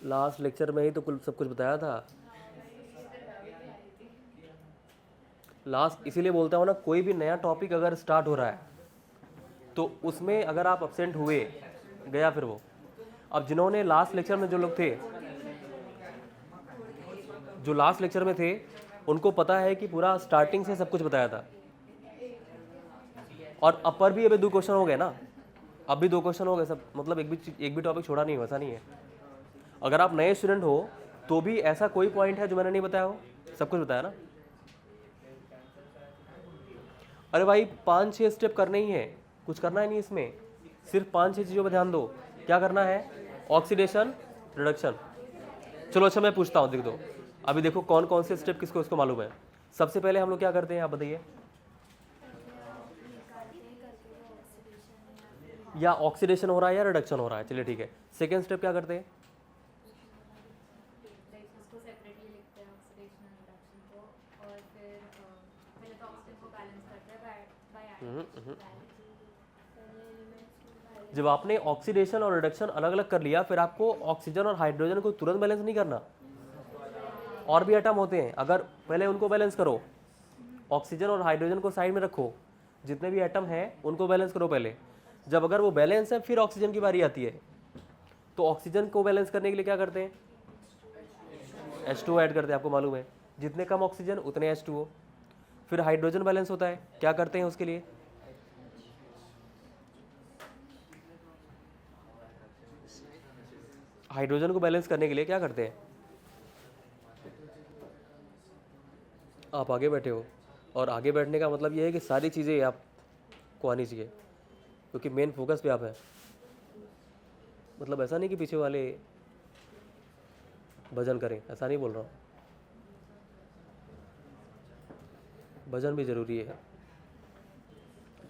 लास्ट लेक्चर में ही तो कुल सब कुछ बताया था। लास्ट इसीलिए बोलता हूँ ना, कोई भी नया टॉपिक अगर स्टार्ट हो रहा है तो उसमें अगर आप अब्सेंट हुए, गया फिर वो। अब जिन्होंने लास्ट लेक्चर में जो लोग थे, जो लास्ट लेक्चर में थे, उनको पता है कि पूरा स्टार्टिंग से सब कुछ बताया था। और अपर भी अभी 2 क्वेश्चन हो गए ना, अब भी 2 क्वेश्चन हो गए सब, मतलब एक भी टॉपिक छोड़ा नहीं हो, ऐसा नहीं है। अगर आप नए स्टूडेंट हो तो भी ऐसा कोई पॉइंट है जो मैंने नहीं बताया हो, सब कुछ बताया ना। अरे भाई 5-6 स्टेप करने ही है, कुछ करना है नहीं इसमें, सिर्फ 5-6 चीज़ों पर ध्यान दो। क्या करना है? Oxidation, reduction. चलो अच्छा मैं पूछता हूँ, देख दो अभी, देखो कौन कौन से स्टेप किसको इसको मालूम है। सबसे पहले हम लोग क्या करते हैं, आप बताइए। या ऑक्सीडेशन हो रहा है या रिडक्शन हो रहा है, चलिए ठीक है। सेकेंड स्टेप क्या करते हैं? जब आपने ऑक्सीडेशन और रिडक्शन अलग अलग कर लिया, फिर आपको ऑक्सीजन और हाइड्रोजन को तुरंत बैलेंस नहीं करना, और भी एटम होते हैं, अगर पहले उनको बैलेंस करो। ऑक्सीजन और हाइड्रोजन को साइड में रखो, जितने भी एटम हैं उनको बैलेंस करो पहले। जब अगर वो बैलेंस है फिर ऑक्सीजन की बारी आती है। तो ऑक्सीजन को बैलेंस करने के लिए क्या करते हैं? H2O ऐड करते हैं, आपको मालूम है, जितने कम ऑक्सीजन उतने H2O। फिर हाइड्रोजन बैलेंस होता है, क्या करते हैं उसके लिए? हाइड्रोजन को बैलेंस करने के लिए क्या करते हैं? आप आगे बैठे हो, और आगे बैठने का मतलब ये है कि सारी चीज़ें आपको आनी चाहिए, क्योंकि मेन फोकस पे आप है। मतलब ऐसा नहीं कि पीछे वाले भजन करें, ऐसा नहीं बोल रहा हूँ, भजन भी ज़रूरी है,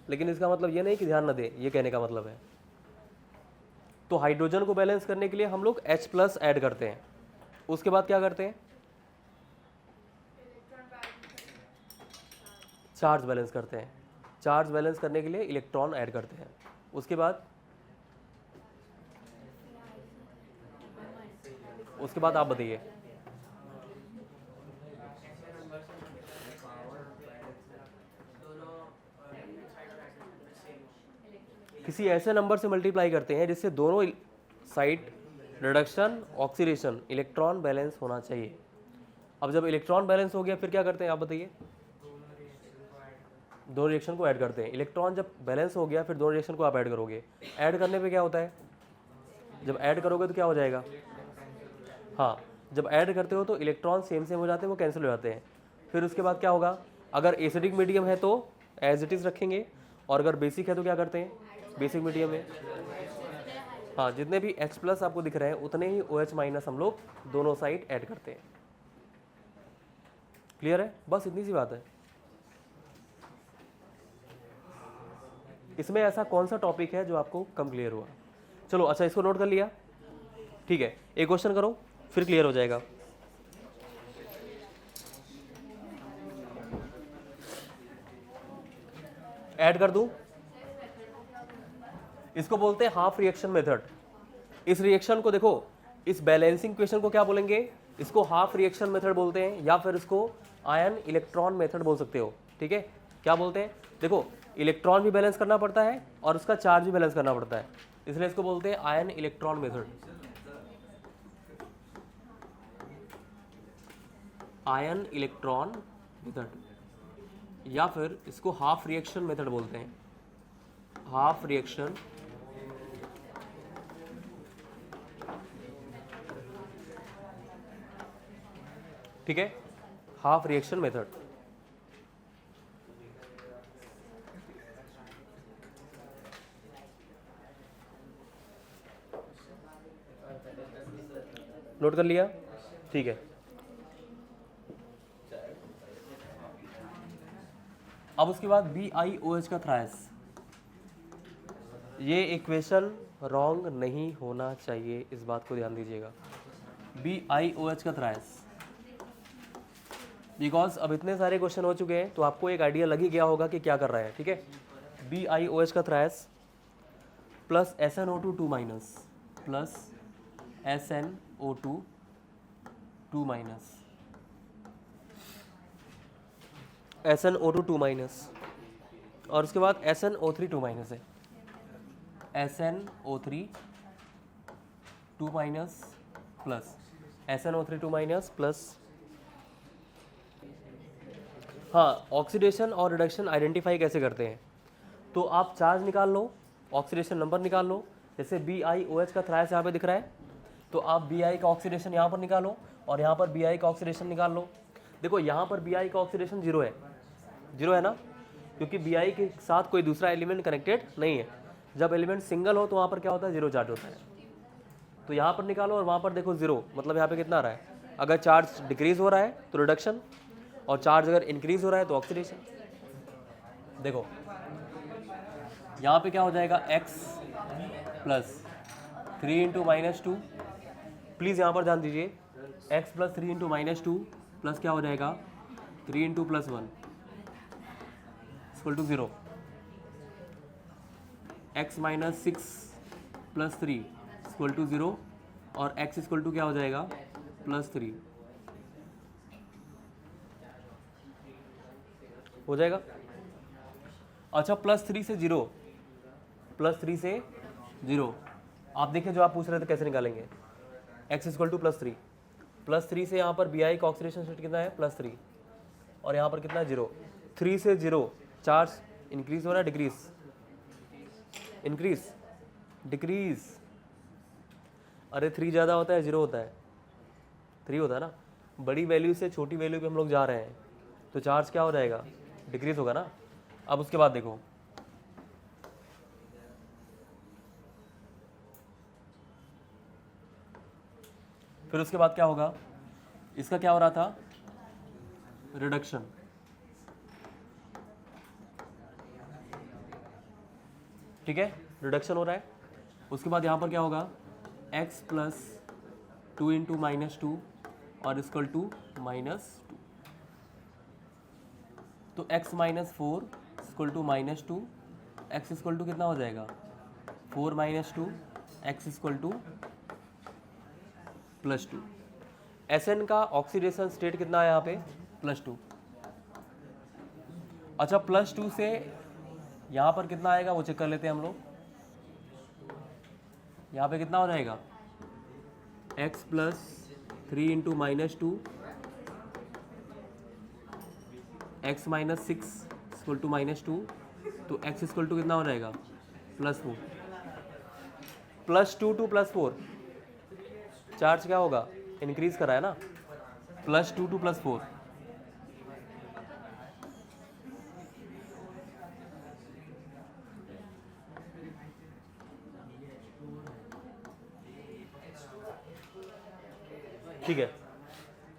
लेकिन इसका मतलब ये नहीं कि ध्यान ना दें, ये कहने का मतलब है। तो हाइड्रोजन को बैलेंस करने के लिए हम लोग H+ ऐड करते हैं। उसके बाद क्या करते हैं? चार्ज बैलेंस करते हैं। चार्ज बैलेंस करने के लिए इलेक्ट्रॉन ऐड करते हैं। उसके बाद आप बताइए। किसी ऐसे नंबर से मल्टीप्लाई करते हैं जिससे दोनों side reduction, oxidation, electron balance होना चाहिए। अब जब इलेक्ट्रॉन बैलेंस हो गया फिर क्या करते हैं, आप बताइए। दोनों रिएक्शन को ऐड करते हैं। इलेक्ट्रॉन जब बैलेंस हो गया फिर दोनों रिएक्शन को आप ऐड करोगे। ऐड करने पे क्या होता है? जब ऐड करोगे तो क्या हो जाएगा? हाँ, जब ऐड करते हो तो इलेक्ट्रॉन सेम सेम हो जाते हैं, वो कैंसिल हो जाते हैं। फिर उसके बाद क्या होगा? अगर एसिडिक मीडियम है तो एज इट इज़ रखेंगे, और अगर बेसिक है तो क्या करते हैं? बेसिक मीडियम में हाँ, जितने भी H+ आपको दिख रहे हैं उतने ही OH- हम लोग दोनों साइड ऐड करते हैं। क्लियर है? बस इतनी सी बात है। इसमें ऐसा कौन सा टॉपिक है जो आपको कम क्लियर हुआ? चलो अच्छा, इसको नोट कर लिया, ठीक है। एक क्वेश्चन करो फिर क्लियर हो जाएगा। ऐड कर दूं? इसको बोलते हैं हाफ रिएक्शन मेथड। इस रिएक्शन को देखो, इस बैलेंसिंग क्वेश्चन को क्या बोलेंगे? इसको हाफ रिएक्शन मेथड बोलते हैं, या फिर इसको आयन इलेक्ट्रॉन मेथड बोल सकते हो, ठीक है। क्या बोलते हैं? देखो, इलेक्ट्रॉन भी बैलेंस करना पड़ता है और उसका चार्ज भी बैलेंस करना पड़ता है, इसलिए इसको बोलते हैं ion electron method. Ion electron method, या फिर इसको हाफ रिएक्शन मेथड बोलते हैं। हाफ रिएक्शन ठीक है, हाफ रिएक्शन मेथड। नोट कर लिया, ठीक है। अब उसके बाद BiOH का थ्रायस, ये इक्वेशन रॉन्ग नहीं होना चाहिए, इस बात को ध्यान दीजिएगा। BiOH का थ्रायस, बिकॉज अब इतने सारे क्वेश्चन हो चुके हैं तो आपको एक आइडिया लग ही गया होगा कि क्या कर रहा है, ठीक है। BiOH का thrice plus SnO2 2 minus plus SnO2 2 minus, SnO2 2 minus, और उसके बाद SnO3 2 माइनस है, SnO3 2 minus plus SnO3 2 minus plus, हाँ, ऑक्सीडेशन और रिडक्शन आइडेंटिफाई कैसे करते हैं, तो आप चार्ज निकाल लो, ऑक्सीडेशन नंबर निकाल लो। जैसे BiOH का थ्रायस यहाँ पे दिख रहा है, तो आप Bi का ऑक्सीडेशन यहाँ पर निकालो और यहाँ पर Bi का ऑक्सीडेशन निकाल लो। देखो यहाँ पर Bi का ऑक्सीडेशन जीरो है ना, क्योंकि Bi के साथ कोई दूसरा एलिमेंट कनेक्टेड नहीं है। जब एलिमेंट सिंगल हो तो वहाँ पर क्या होता है, जीरो चार्ज होता है। तो यहाँ पर निकालो और वहाँ पर देखो जीरो, मतलब यहाँ पे कितना आ रहा है, अगर चार्ज डिक्रीज हो रहा है तो रिडक्शन, और चार्ज अगर इंक्रीज हो रहा है तो ऑक्सीडेशन। देखो यहाँ पे क्या हो जाएगा, x plus 3 into minus 2, please यहाँ पर ध्यान दीजिए, x plus 3 into minus 2 plus क्या हो जाएगा 3 into plus 1 equal to 0, x minus 6 plus 3 equal to 0, और x इक्वल टू क्या हो जाएगा प्लस 3 हो जाएगा। अच्छा, प्लस 3 से 0, प्लस 3 से 0, आप देखिए जो आप पूछ रहे थे कैसे निकालेंगे, x इक्वल टू प्लस 3 से यहाँ पर Bi का ऑक्सीडेशन स्टेट कितना है प्लस 3, और यहाँ पर कितना है 0, 3 से 0, चार्ज इंक्रीज हो रहा है डिक्रीज, इंक्रीज डिक्रीज, अरे 3 ज़्यादा होता है 0 होता है, 3 होता है ना, बड़ी वैल्यू से छोटी वैल्यू पे हम लोग जा रहे हैं तो चार्ज क्या हो जाएगा, डिक्रीज होगा ना। अब उसके बाद देखो, फिर उसके बाद क्या होगा, इसका क्या हो रहा था, रिडक्शन, ठीक है, रिडक्शन हो रहा है। उसके बाद यहाँ पर क्या होगा, x प्लस 2 इंटू माइनस 2 और इक्वल टू माइनस 2, तो x minus 4 equal to minus 2, x equal to कितना हो जाएगा 4 minus 2, x equal to plus 2। Sn का ऑक्सीडेशन स्टेट कितना है यहाँ पे प्लस 2। अच्छा, प्लस 2 से यहाँ पर कितना आएगा वो चेक कर लेते हैं हम लोग। यहाँ पे कितना हो जाएगा, x plus 3 into minus 2, x minus 6 equal to minus 2, तो x इक्वल टू कितना हो जाएगा plus 4। Plus 2 to plus 4, charge क्या होगा, इंक्रीज करा है ना, प्लस 2 टू प्लस 4, ठीक है।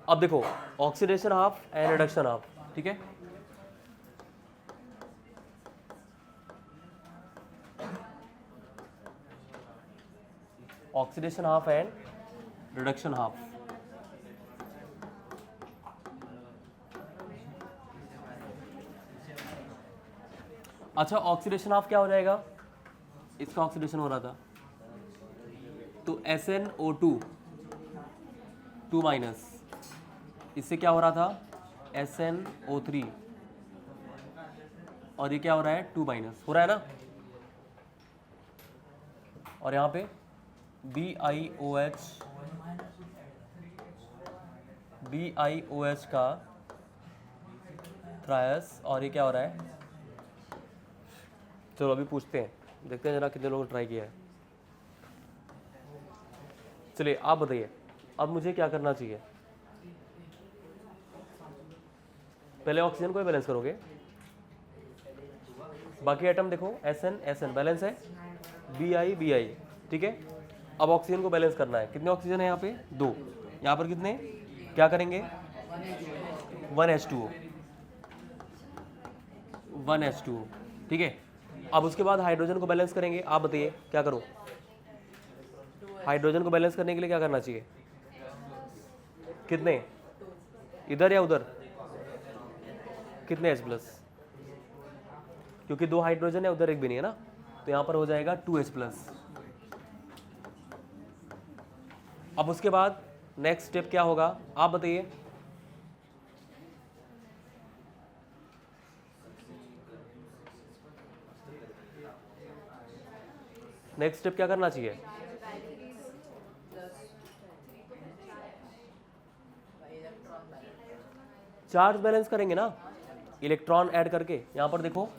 अब देखो oxidation half and reduction half, ठीक है। Oxidation half and reduction half, अच्छा ऑक्सीडेशन हाफ क्या हो जाएगा, इसका ऑक्सीडेशन हो रहा था तो SnO2 2 माइनस, इससे क्या हो रहा था SnO3, और ये क्या हो रहा है 2 माइनस हो रहा है ना, और यहाँ पे BiOH का थ्रायस, और ये क्या हो रहा है, चलो अभी पूछते हैं, देखते हैं जरा कितने लोगों ने ट्राई किया है। चलिए आप बताइए अब मुझे क्या करना चाहिए। पहले ऑक्सीजन को बैलेंस करोगे, बाकी आइटम देखो SN SN बैलेंस है, BI BI, ठीक है। अब ऑक्सीजन को बैलेंस करना है। कितने ऑक्सीजन है यहाँ पे? 2। यहाँ पर कितने? क्या करेंगे? 1H2O, 1H2O, ठीक है। अब उसके बाद हाइड्रोजन को बैलेंस करेंगे। आप बताइए क्या करो? हाइड्रोजन को बैलेंस करने के लिए क्या करना चाहिए? कितने? इधर या उधर? कितने H+? क्योंकि 2 हाइड्रोजन है, उधर एक भी नहीं है ना, तो यहाँ पर हो जाएगा 2H+। अब उसके बाद नेक्स्ट स्टेप क्या होगा आप बताइए? नेक्स्ट स्टेप क्या करना चाहिए? चार्ज बैलेंस करेंगे ना, इलेक्ट्रॉन ऐड करके। यहाँ पर देखो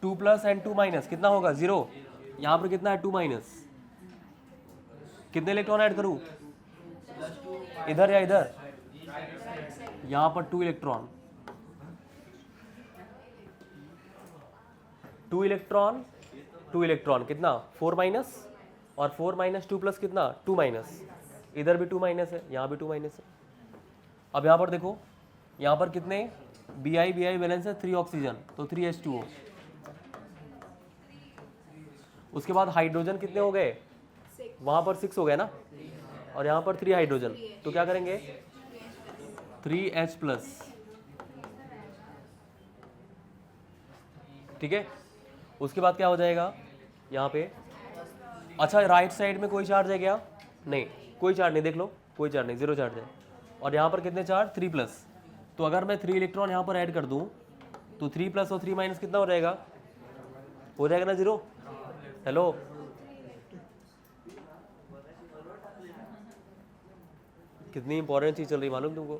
2+ एंड 2- कितना होगा? 0। यहाँ पर कितना है? 2-। कितने इलेक्ट्रॉन ऐड करूँ? इधर या इधर? यहाँ पर 2 इलेक्ट्रॉन, 2 इलेक्ट्रॉन, 2 इलेक्ट्रॉन, कितना? 4- और 4 - 2 + कितना? 2-। इधर भी 2- है, यहाँ भी 2- है। अब यहाँ पर देखो, यहाँ पर कितने Bi बैलेंस है? 3 ऑक्सीजन, तो 3H2O। उसके बाद हाइड्रोजन कितने हो गए? वहाँ पर 6 हो गए ना, और यहाँ पर 3 हाइड्रोजन, तो क्या करेंगे? 3H+, ठीक है। उसके बाद क्या हो जाएगा यहाँ पे? अच्छा, राइट साइड में कोई चार्ज है क्या? नहीं, कोई चार्ज नहीं, देख लो, कोई चार्ज नहीं, 0 चार्ज है। और यहाँ पर कितने चार्ज? 3+। तो अगर मैं 3 इलेक्ट्रॉन यहाँ पर ऐड कर दूँ तो 3+ और 3- कितना हो जाएगा? हो जाएगा ना 0। हेलो, कितनी इंपॉर्टेंट चीज़ चल रही मालूम तुमको?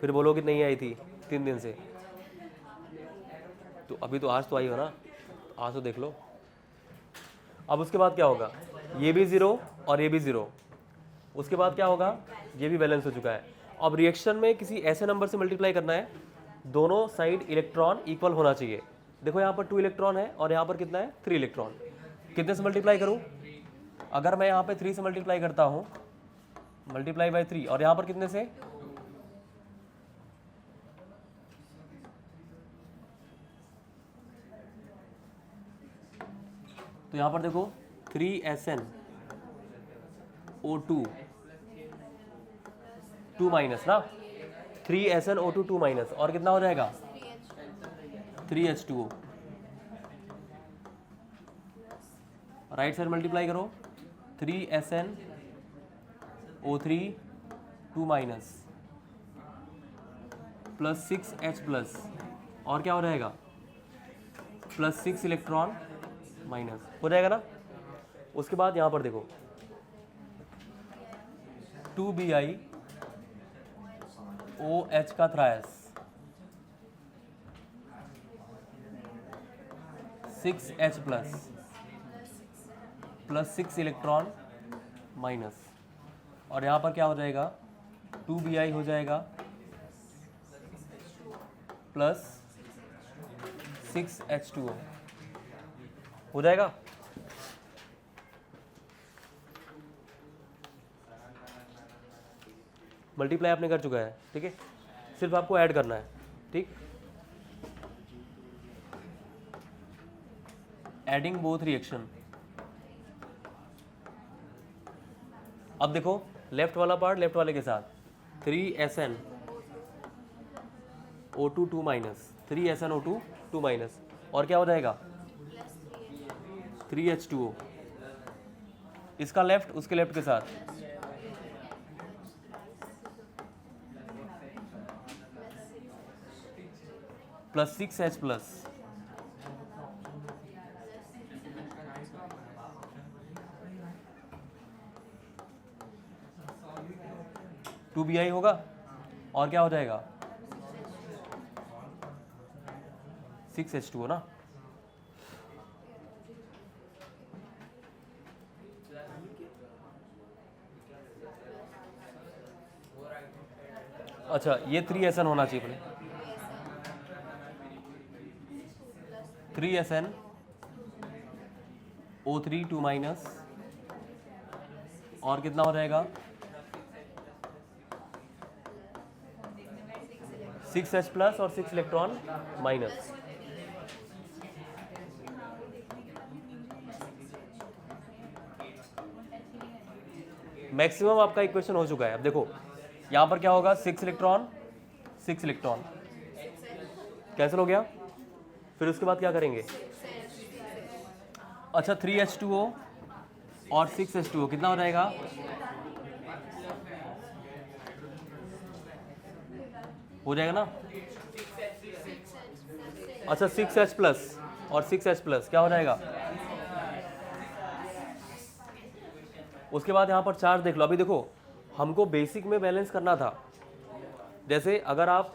फिर बोलोगे नहीं आई थी 3 दिन से, तो अभी तो आज तो आई हो ना, आज तो देख लो। अब उसके बाद क्या होगा? ये भी 0 और ये भी 0। उसके बाद क्या होगा? ये भी बैलेंस हो चुका है। अब रिएक्शन में किसी ऐसे नंबर से मल्टीप्लाई करना है, दोनों साइड इलेक्ट्रॉन इक्वल होना चाहिए। देखो यहाँ पर 2 इलेक्ट्रॉन है और यहाँ पर कितना है? 3 इलेक्ट्रॉन। कितने से मल्टीप्लाई करूँ? अगर मैं यहाँ पे 3 से मल्टीप्लाई करता हूँ, मल्टीप्लाई बाई 3, और यहाँ पर कितने से? तो यहाँ पर देखो 3SnO2 2- ना, 3SnO2 2- और कितना हो जाएगा? 3H2O। राइट साइड मल्टीप्लाई करो, 3SnO3 2- प्लस 6H+, और क्या हो जाएगा? प्लस 6 इलेक्ट्रॉन माइनस, हो जाएगा ना। उसके बाद यहाँ पर देखो 2BiOH का थ्रायस, 6H+ प्लस 6 इलेक्ट्रॉन माइनस, और यहाँ पर क्या हो जाएगा? 2Bi हो जाएगा प्लस 6H2O, हो जाएगा। मल्टीप्लाई आपने कर चुका है, ठीक है, सिर्फ आपको ऐड करना है, ठीक। Adding both reaction. अब देखो लेफ्ट वाला पार्ट लेफ्ट वाले के साथ, 3SnO2 2- 3SnO2 2- और क्या हो जाएगा? 3H2O। इसका लेफ्ट उसके लेफ्ट के साथ, प्लस 6H+, टू Bi होगा, और क्या हो जाएगा? 6H2O ना। अच्छा, ये 3Sn होना चाहिए पहले, 3SnO3 2- और कितना हो जाएगा 6H प्लस और 6 इलेक्ट्रॉन माइनस। मैक्सिमम आपका इक्वेशन हो चुका है। अब देखो यहाँ पर क्या होगा 6 इलेक्ट्रॉन कैंसिल हो गया। फिर उसके बाद क्या करेंगे, अच्छा 3H2O और 6H2O कितना हो जाएगा, हो जाएगा ना। अच्छा 6H प्लस और 6H प्लस क्या हो जाएगा। उसके बाद यहाँ पर चार्ज देख लो। अभी देखो हमको बेसिक में बैलेंस करना था। जैसे अगर आप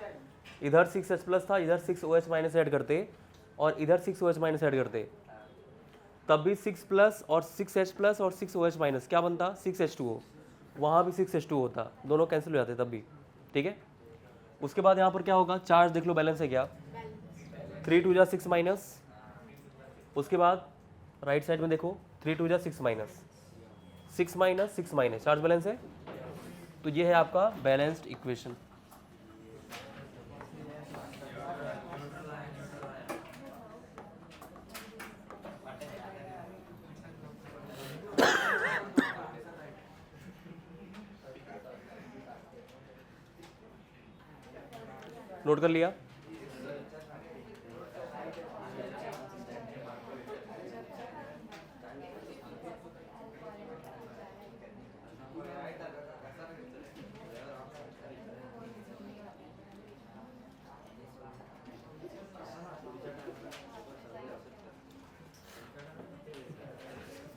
इधर 6H प्लस था, इधर 6OH माइनस ऐड करते और इधर 6OH माइनस ऐड करते, तब भी 6 प्लस और 6H प्लस और 6OH माइनस क्या बनता 6H2O। वहाँ भी 6H2O होता, दोनों कैंसिल हो जाते तब भी, ठीक है। उसके बाद यहाँ पर क्या होगा, चार्ज देख लो बैलेंस है क्या, 3 2 जा 6 माइनस। उसके बाद राइट साइड में देखो 3 2 जा 6 minus, 6 minus 6 minus, charge balance है। तो ये है आपका बैलेंस्ड इक्वेशन। नोट कर लिया।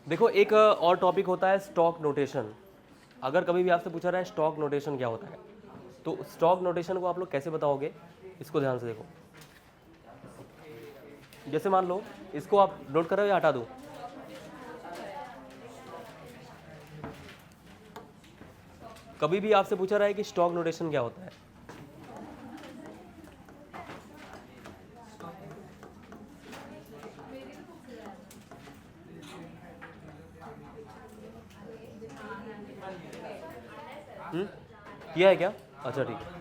देखो एक और टॉपिक होता है स्टॉक नोटेशन। अगर कभी भी आपसे पूछा रहा है स्टॉक नोटेशन क्या होता है, तो स्टॉक नोटेशन को आप लोग कैसे बताओगे, इसको ध्यान से देखो। जैसे मान लो इसको आप नोट कर रहे हो या हटा दो, कभी भी आपसे पूछा रहा है कि स्टॉक नोटेशन क्या होता है, किया है क्या, अच्छा ठीक है।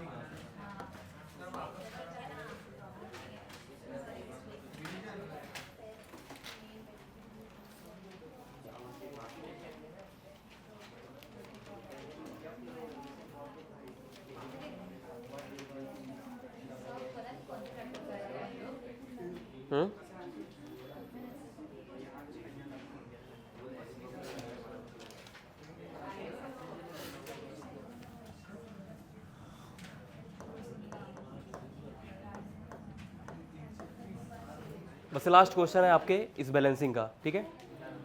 बस लास्ट क्वेश्चन है आपके इस बैलेंसिंग का, ठीक है।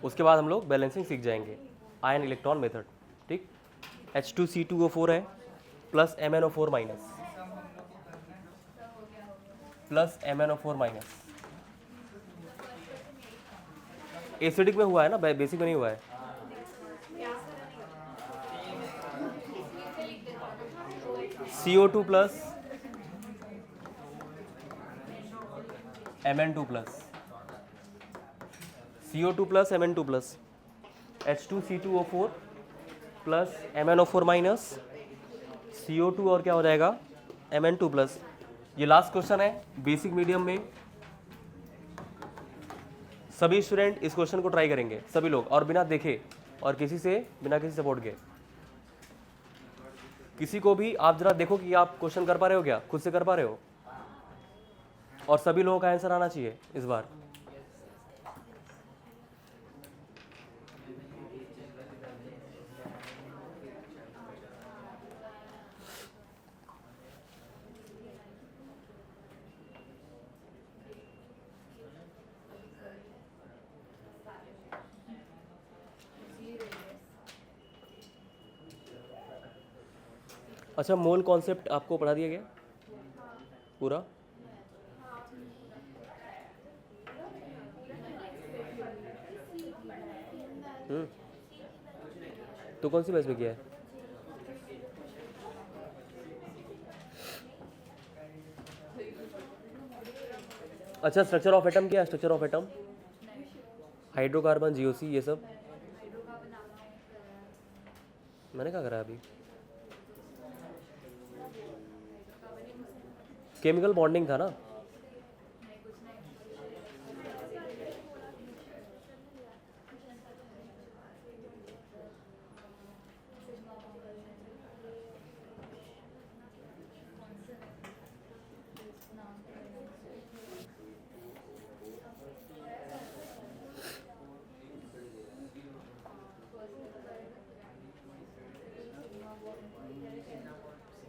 उसके बाद हम लोग बैलेंसिंग सीख जाएंगे, आयन इलेक्ट्रॉन मेथड, ठीक। H2C2O4 है plus MnO4 minus, plus MnO4 minus. Acidic में हुआ है ना, बेसिक में नहीं हुआ है। CO2 plus Mn2 plus, CO2 plus Mn2 plus, H2C2O4 plus MnO4 minus, CO2 और क्या हो जाएगा Mn2 प्लस। ये लास्ट क्वेश्चन है बेसिक मीडियम में। सभी स्टूडेंट इस क्वेश्चन को ट्राई करेंगे, सभी लोग, और बिना देखे और बिना किसी सपोर्ट के। किसी को भी आप जरा देखो कि आप क्वेश्चन कर पा रहे हो क्या, खुद से कर पा रहे हो, और सभी लोगों का आंसर आना चाहिए इस बार। अच्छा मोल कॉन्सेप्ट आपको पढ़ा दिया गया पूरा, तो कौन सी बैच में किया है। अच्छा स्ट्रक्चर ऑफ एटम क्या, structure of atom, hydrocarbon, GOC, ये सब। मैंने क्या करा अभी? केमिकल बॉन्डिंग था ना।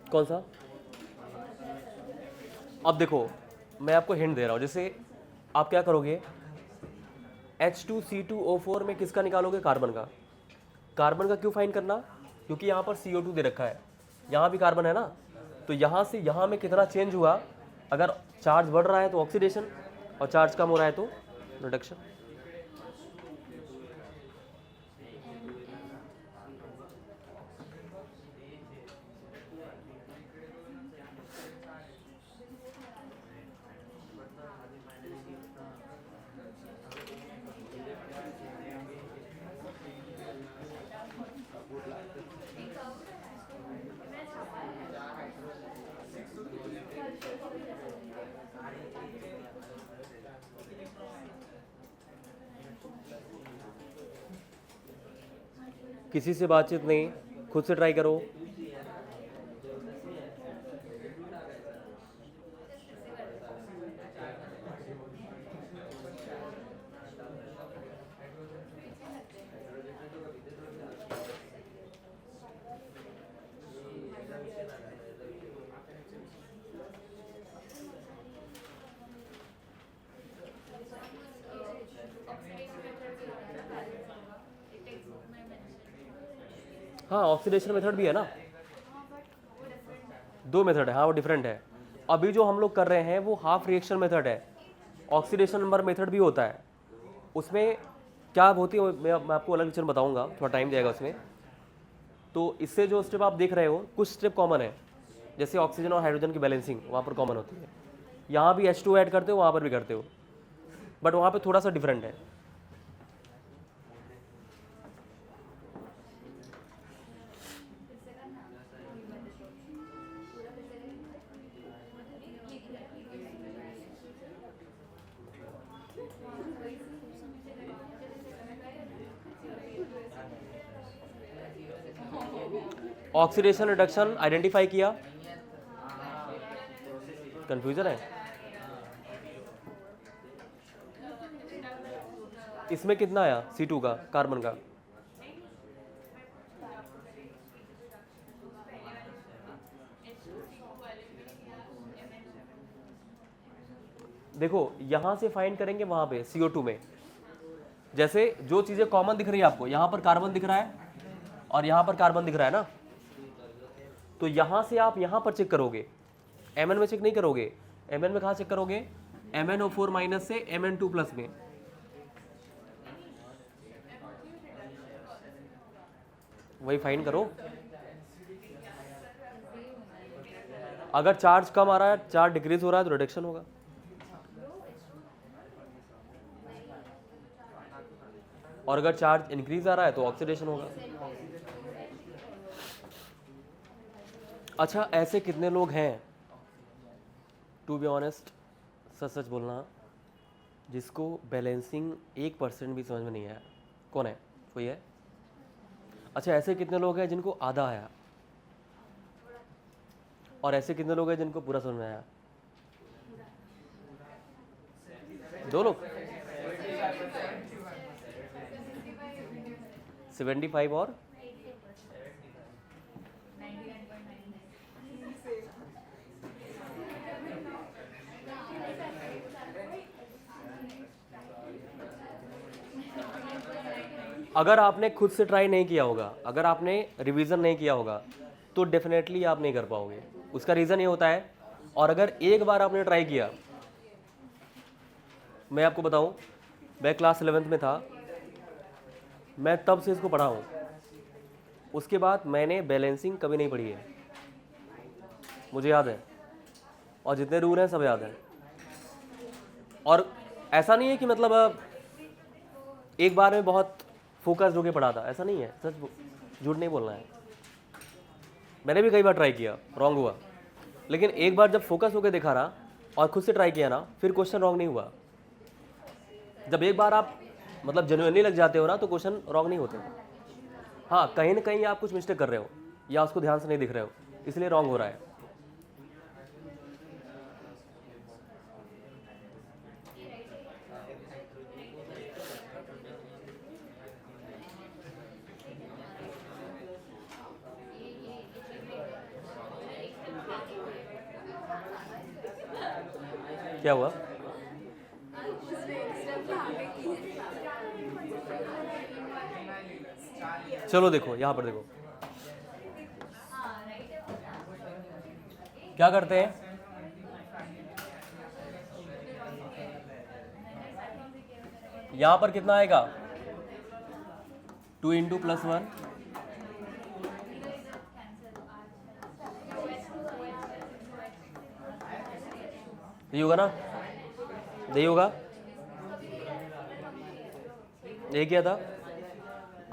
कौन सा? अब देखो, मैं आपको हिंट दे रहा हूँ। जैसे आप क्या करोगे, H2C2O4 में किसका निकालोगे? कार्बन का। कार्बन का क्यों फाइंड करना? क्योंकि यहाँ पर CO2 दे रखा है, यहाँ भी कार्बन है ना, तो यहाँ से यहाँ में कितना चेंज हुआ। अगर चार्ज बढ़ रहा है तो ऑक्सीडेशन, और चार्ज कम हो रहा है तो रिडक्शन। किसी से बातचीत नहीं, खुद से ट्राई करो। हाँ, ऑक्सीडेशन मेथड भी है ना, 2 मेथड है। हाँ, वो डिफरेंट है। अभी जो हम लोग कर रहे हैं वो हाफ रिएक्शन मेथड है। ऑक्सीडेशन नंबर मेथड भी होता है, उसमें क्या होती है मैं आपको अलग लेक्चर में बताऊंगा, थोड़ा टाइम जाएगा उसमें। तो इससे जो स्टेप आप देख रहे हो, कुछ स्टेप कॉमन है, जैसे ऑक्सीजन और हाइड्रोजन की बैलेंसिंग वहाँ पर कॉमन होती है। यहाँ भी H2 ऐड करते हो, वहाँ पर भी करते हो, बट वहाँ पे थोड़ा सा डिफरेंट है। ऑक्सीडेशन रिडक्शन आइडेंटिफाई किया, कंफ्यूजन है इसमें। कितना आया C2 का, कार्बन का? देखो, यहां से फाइंड करेंगे वहां पे CO2 में, जैसे जो चीजें कॉमन दिख रही है आपको, यहां पर कार्बन दिख रहा है और यहां पर कार्बन दिख रहा है ना, तो यहां से आप यहां पर चेक करोगे, Mn में चेक नहीं करोगे। Mn में कहां चेक करोगे? MnO4 माइनस से Mn2 प्लस में। वही फाइंड करो। अगर चार्ज कम आ रहा है, चार्ज डिक्रीज हो रहा है, तो रिडक्शन होगा। और अगर चार्ज इंक्रीज आ रहा है तो ऑक्सीडेशन होगा। अच्छा, ऐसे कितने लोग हैं, टू बी ऑनेस्ट, सच सच बोलना, जिसको बैलेंसिंग 1% भी समझ में नहीं आया? कौन है? कोई है? अच्छा, ऐसे कितने लोग हैं जिनको आधा आया? और ऐसे कितने लोग हैं जिनको पूरा समझ में आया? 2 लोग। 75 और अगर आपने खुद से ट्राई नहीं किया होगा, अगर आपने रिवीजन नहीं किया होगा, तो डेफिनेटली आप नहीं कर पाओगे। उसका रीज़न ये होता है, और अगर एक बार आपने ट्राई किया, मैं आपको बताऊं, मैं क्लास 11th में था, मैं तब से इसको पढ़ा हूँ, उसके बाद मैंने बैलेंसिंग कभी नहीं पढ़ी है, मुझे याद है, और जितने रूल हैं सब याद हैं। और ऐसा नहीं है कि मतलब एक बार में बहुत फोकस्ड होके पढ़ा था, ऐसा नहीं है, सच झूठ नहीं बोलना है। मैंने भी कई बार ट्राई किया, रॉन्ग हुआ, लेकिन एक बार जब फोकस होकर देखा ना और खुद से ट्राई किया ना, फिर क्वेश्चन रॉन्ग नहीं हुआ। जब एक बार आप मतलब जेन्युइनली लग जाते हो ना तो क्वेश्चन रॉन्ग नहीं होते। हाँ, कहीं ना कहीं आप कुछ मिस्टेक कर रहे हो या उसको ध्यान से नहीं दिख रहे हो, इसलिए रॉन्ग हो रहा है। क्या हुआ? चलो देखो यहाँ पर, देखो क्या करते हैं, यहाँ पर कितना आएगा 2 इंटू प्लस 1, यही होगा ना, यही होगा, यही किया था।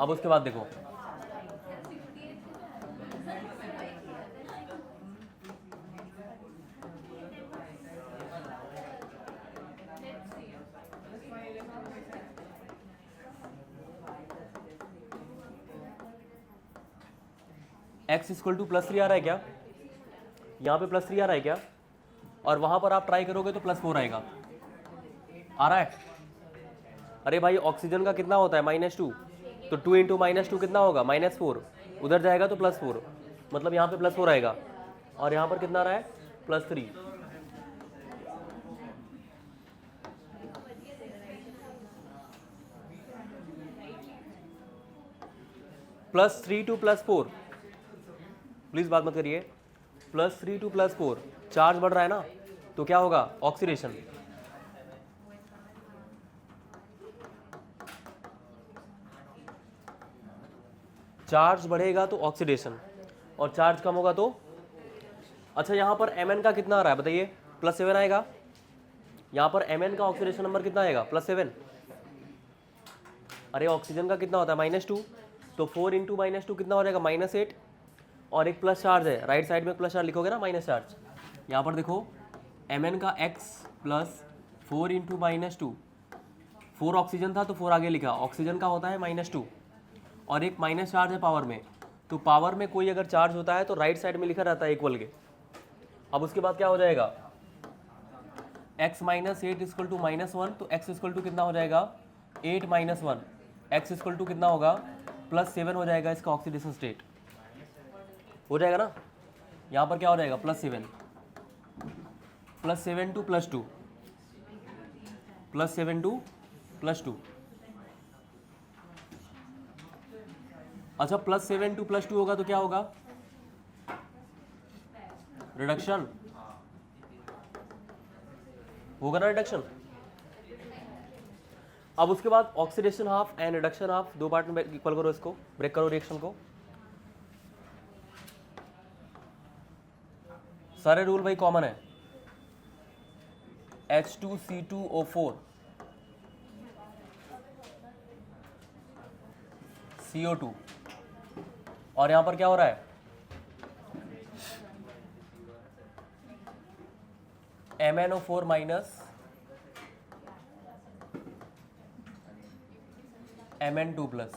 अब उसके बाद देखो x इक्वल टू +3 आ रहा है क्या? यहाँ पे +3 आ रहा है क्या? और वहाँ पर आप ट्राई करोगे तो +4 आएगा, आ रहा है? अरे भाई ऑक्सीजन का कितना होता है -2, तो 2 इंटू -2 कितना होगा -4, उधर जाएगा तो +4, मतलब यहाँ पे +4 आएगा, और यहाँ पर कितना आ रहा है +3। +3 टू +4, प्लीज बात मत करिए, +3 टू +4, चार्ज बढ़ रहा है ना, तो क्या होगा ऑक्सीडेशन। चार्ज बढ़ेगा तो ऑक्सीडेशन, और चार्ज कम होगा तो, अच्छा यहाँ पर Mn का कितना आ रहा है बताइए, +7 आएगा। यहाँ पर Mn का ऑक्सीडेशन नंबर कितना आएगा +7। अरे ऑक्सीजन का कितना होता है -2, तो 4 इंटू -2 कितना हो जाएगा -8, और एक प्लस चार्ज है, राइट साइड में प्लस चार्ज लिखोगे ना, माइनस चार्ज। यहाँ पर देखो Mn का x प्लस 4 इंटू -2, 4 ऑक्सीजन था तो 4 आगे लिखा, ऑक्सीजन का होता है -2, और एक माइनस चार्ज है पावर में, तो पावर में कोई अगर चार्ज होता है तो राइट साइड में लिखा रहता है इक्वल के। अब उसके बाद क्या हो जाएगा, x माइनस 8 इक्वल टू -1, तो x इक्वल टू कितना हो जाएगा 8 - 1, x इक्वल टू कितना होगा +7 हो जाएगा, इसका ऑक्सीडेशन स्टेट हो जाएगा ना। यहाँ पर क्या हो जाएगा +7 टू +2, +7 टू +2, अच्छा +7 टू +2 होगा तो क्या होगा, रिडक्शन होगा ना, रिडक्शन। अब उसके बाद oxidation half and reduction half, दो पार्ट में इक्वल करो, इसको ब्रेक करो रिएक्शन को। सारे रूल भाई कॉमन है, H2C2O4 CO2, और यहां पर क्या हो रहा है MnO4 माइनस Mn2 प्लस।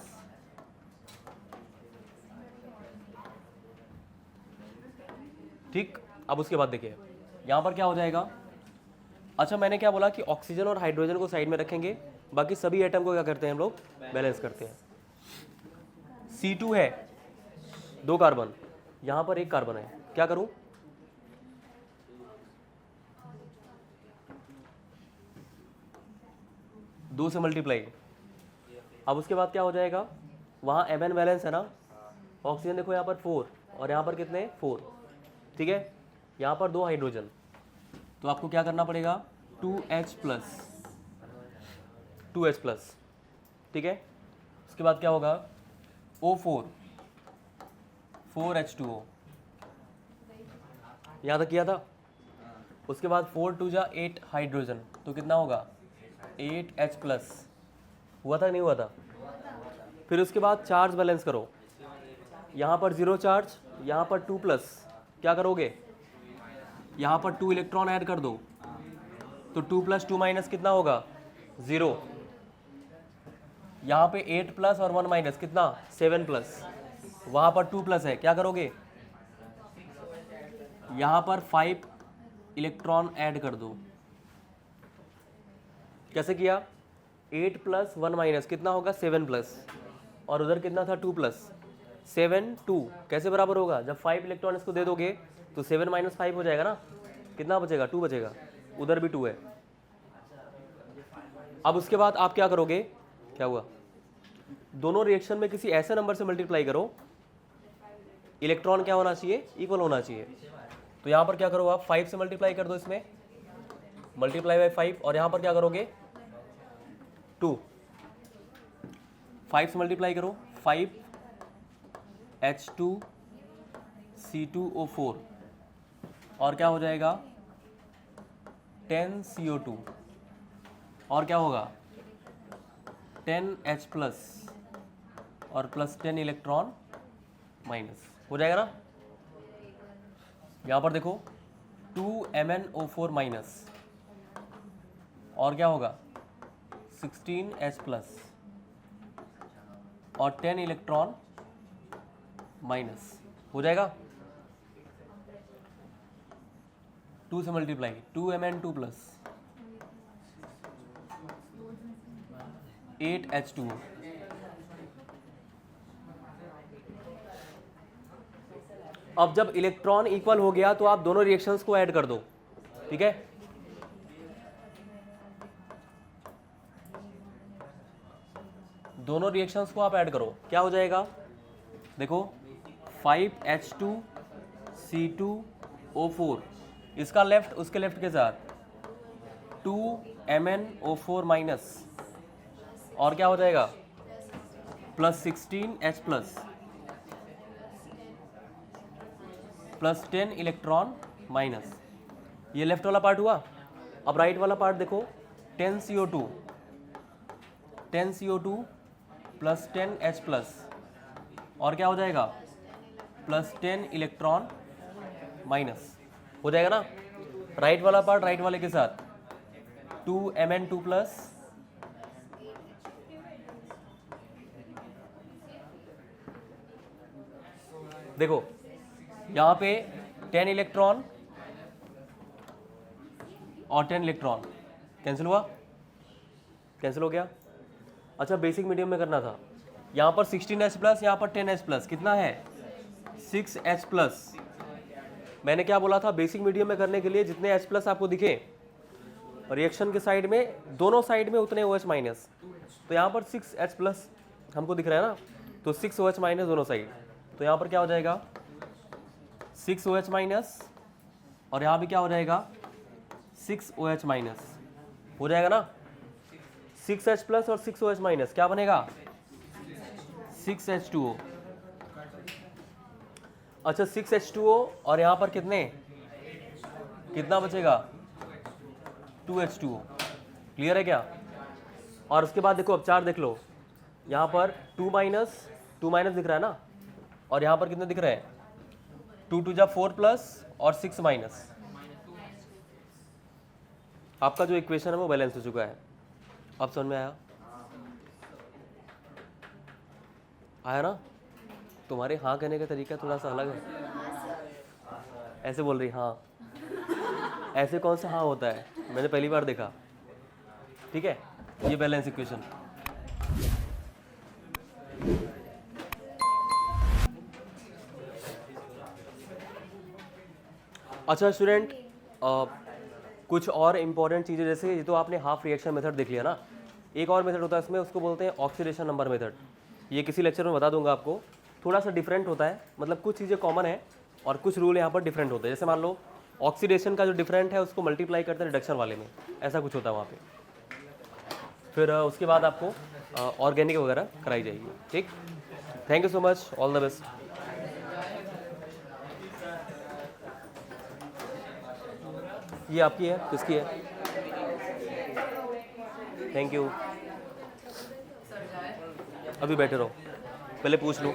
ठीक, अब उसके बाद देखिए यहां पर क्या हो जाएगा, अच्छा मैंने क्या बोला कि ऑक्सीजन और हाइड्रोजन को साइड में रखेंगे, बाकी सभी एटम को क्या करते हैं हम लोग, बैलेंस करते हैं। C2 है 2 कार्बन, यहां पर 1 कार्बन है, क्या करूं, दो से मल्टीप्लाई। अब उसके बाद क्या हो जाएगा, वहाँ Mn बैलेंस है ना, ऑक्सीजन देखो यहाँ पर 4 और यहाँ पर कितने 4, ठीक है, यहाँ पर 2 हाइड्रोजन, तो आपको क्या करना पड़ेगा 2H प्लस, ठीक है। उसके बाद क्या होगा O4 4H2O, यहाँ तक किया था। उसके बाद 4 2 जा 8 हाइड्रोजन, तो कितना होगा 8H प्लस, हुआ था नहीं हुआ था। फिर उसके बाद चार्ज बैलेंस करो, यहाँ पर 0 चार्ज, यहाँ पर 2 प्लस, क्या करोगे, यहाँ पर 2 इलेक्ट्रॉन ऐड कर दो, तो 2 प्लस 2 माइनस कितना होगा, 0। यहाँ पे 8 प्लस और 1 माइनस कितना, 7 प्लस, वहाँ पर 2 प्लस है, क्या करोगे, यहाँ पर 5 इलेक्ट्रॉन ऐड कर दो। कैसे किया, 8 प्लस 1 माइनस कितना होगा, 7 प्लस, और उधर कितना था, 2 प्लस, 7 2 कैसे बराबर होगा, जब 5 इलेक्ट्रॉन इसको दे दोगे तो 7 माइनस 5 हो जाएगा ना, कितना बचेगा, 2 बचेगा, उधर भी 2 है। अब उसके बाद आप क्या करोगे, क्या हुआ, दोनों रिएक्शन में किसी ऐसे नंबर से मल्टीप्लाई करो, इलेक्ट्रॉन क्या होना चाहिए, इक्वल होना चाहिए। तो यहाँ पर क्या करो आप, 5 से मल्टीप्लाई कर दो, इसमें मल्टीप्लाई बाय 5, और यहाँ पर क्या करोगे, 2, 5 से मल्टीप्लाई करो, 5 H2C2O4, और क्या हो जाएगा, 10 CO2, और क्या होगा, 10 H प्लस, और प्लस 10 इलेक्ट्रॉन माइनस, हो जाएगा ना। यहाँ पर देखो 2 MnO4 माइनस, और क्या होगा, 16 H प्लस, और 10 इलेक्ट्रॉन माइनस, हो जाएगा। 2 से मल्टीप्लाई, 2 Mn2 प्लस, 8 H2O। अब जब इलेक्ट्रॉन इक्वल हो गया तो आप दोनों रिएक्शंस को ऐड कर दो, ठीक है। दोनों रिएक्शंस को आप ऐड करो, क्या हो जाएगा, देखो 5H2C2O4, इसका लेफ्ट उसके लेफ्ट के साथ 2 MnO4 माइनस, और क्या हो जाएगा, plus 16 H plus, plus 10 electron minus, ये लेफ्ट वाला पार्ट हुआ। अब राइट वाला पार्ट देखो, 10 CO2 प्लस 10 H प्लस, और क्या हो जाएगा, प्लस 10 इलेक्ट्रॉन माइनस, हो जाएगा ना। राइट वाला पार्ट राइट वाले के साथ 2 Mn2 प्लस, देखो यहाँ पे 10 इलेक्ट्रॉन और 10 इलेक्ट्रॉन कैंसिल हुआ, कैंसिल हो गया। अच्छा बेसिक मीडियम में करना था, यहाँ पर 16H प्लस, यहाँ पर 10H प्लस, कितना है 6H प्लस। मैंने क्या बोला था, बेसिक मीडियम में करने के लिए जितने H प्लस आपको दिखे रिएक्शन के साइड में, दोनों साइड में उतने OH माइनस, तो यहाँ पर 6H प्लस हमको दिख रहा है ना, तो 6 OH माइनस दोनों साइड, तो यहाँ पर क्या हो जाएगा 6 OH माइनस, और यहाँ भी क्या हो जाएगा 6 OH माइनस, हो जाएगा ना। 6H प्लस और 6 OH माइनस क्या बनेगा 6H2O। अच्छा 6H2O, और यहाँ पर कितना बचेगा 2H2O, क्लियर है क्या। और उसके बाद देखो अब चार देख लो, यहाँ पर 2 माइनस दिख रहा है ना, और यहाँ पर कितने दिख रहे हैं 2 2 जा 4 प्लस और 6 माइनस। आपका जो इक्वेशन है वो बैलेंस हो चुका है। अब समझ में आया ना। तुम्हारे हाँ कहने का तरीका थोड़ा सा अलग है, ऐसे बोल रही हाँ, ऐसे कौन सा हाँ होता है, मैंने पहली बार देखा। ठीक है, ये बैलेंस इक्वेशन। अच्छा स्टूडेंट, कुछ और इम्पॉर्टेंट चीज़ें, जैसे ये तो आपने हाफ रिएक्शन मेथड देख लिया ना, एक और मेथड होता है इसमें, उसको बोलते हैं ऑक्सीडेशन नंबर मेथड। ये किसी लेक्चर में बता दूंगा आपको, थोड़ा सा डिफरेंट होता है, मतलब कुछ चीज़ें कॉमन है और कुछ रूल यहाँ पर डिफरेंट होते हैं। जैसे मान लो ऑक्सीडेशन का जो डिफरेंट है उसको मल्टीप्लाई करते हैं रिडक्शन वाले में, ऐसा कुछ होता है वहाँ पे। फिर उसके बाद आपको ऑर्गेनिक वगैरह कराई जाएगी। ठीक, thank you so much, all the best. ये आपकी है, किसकी है? Thank you. अभी बैठे रहो, पहले पूछ लूँ।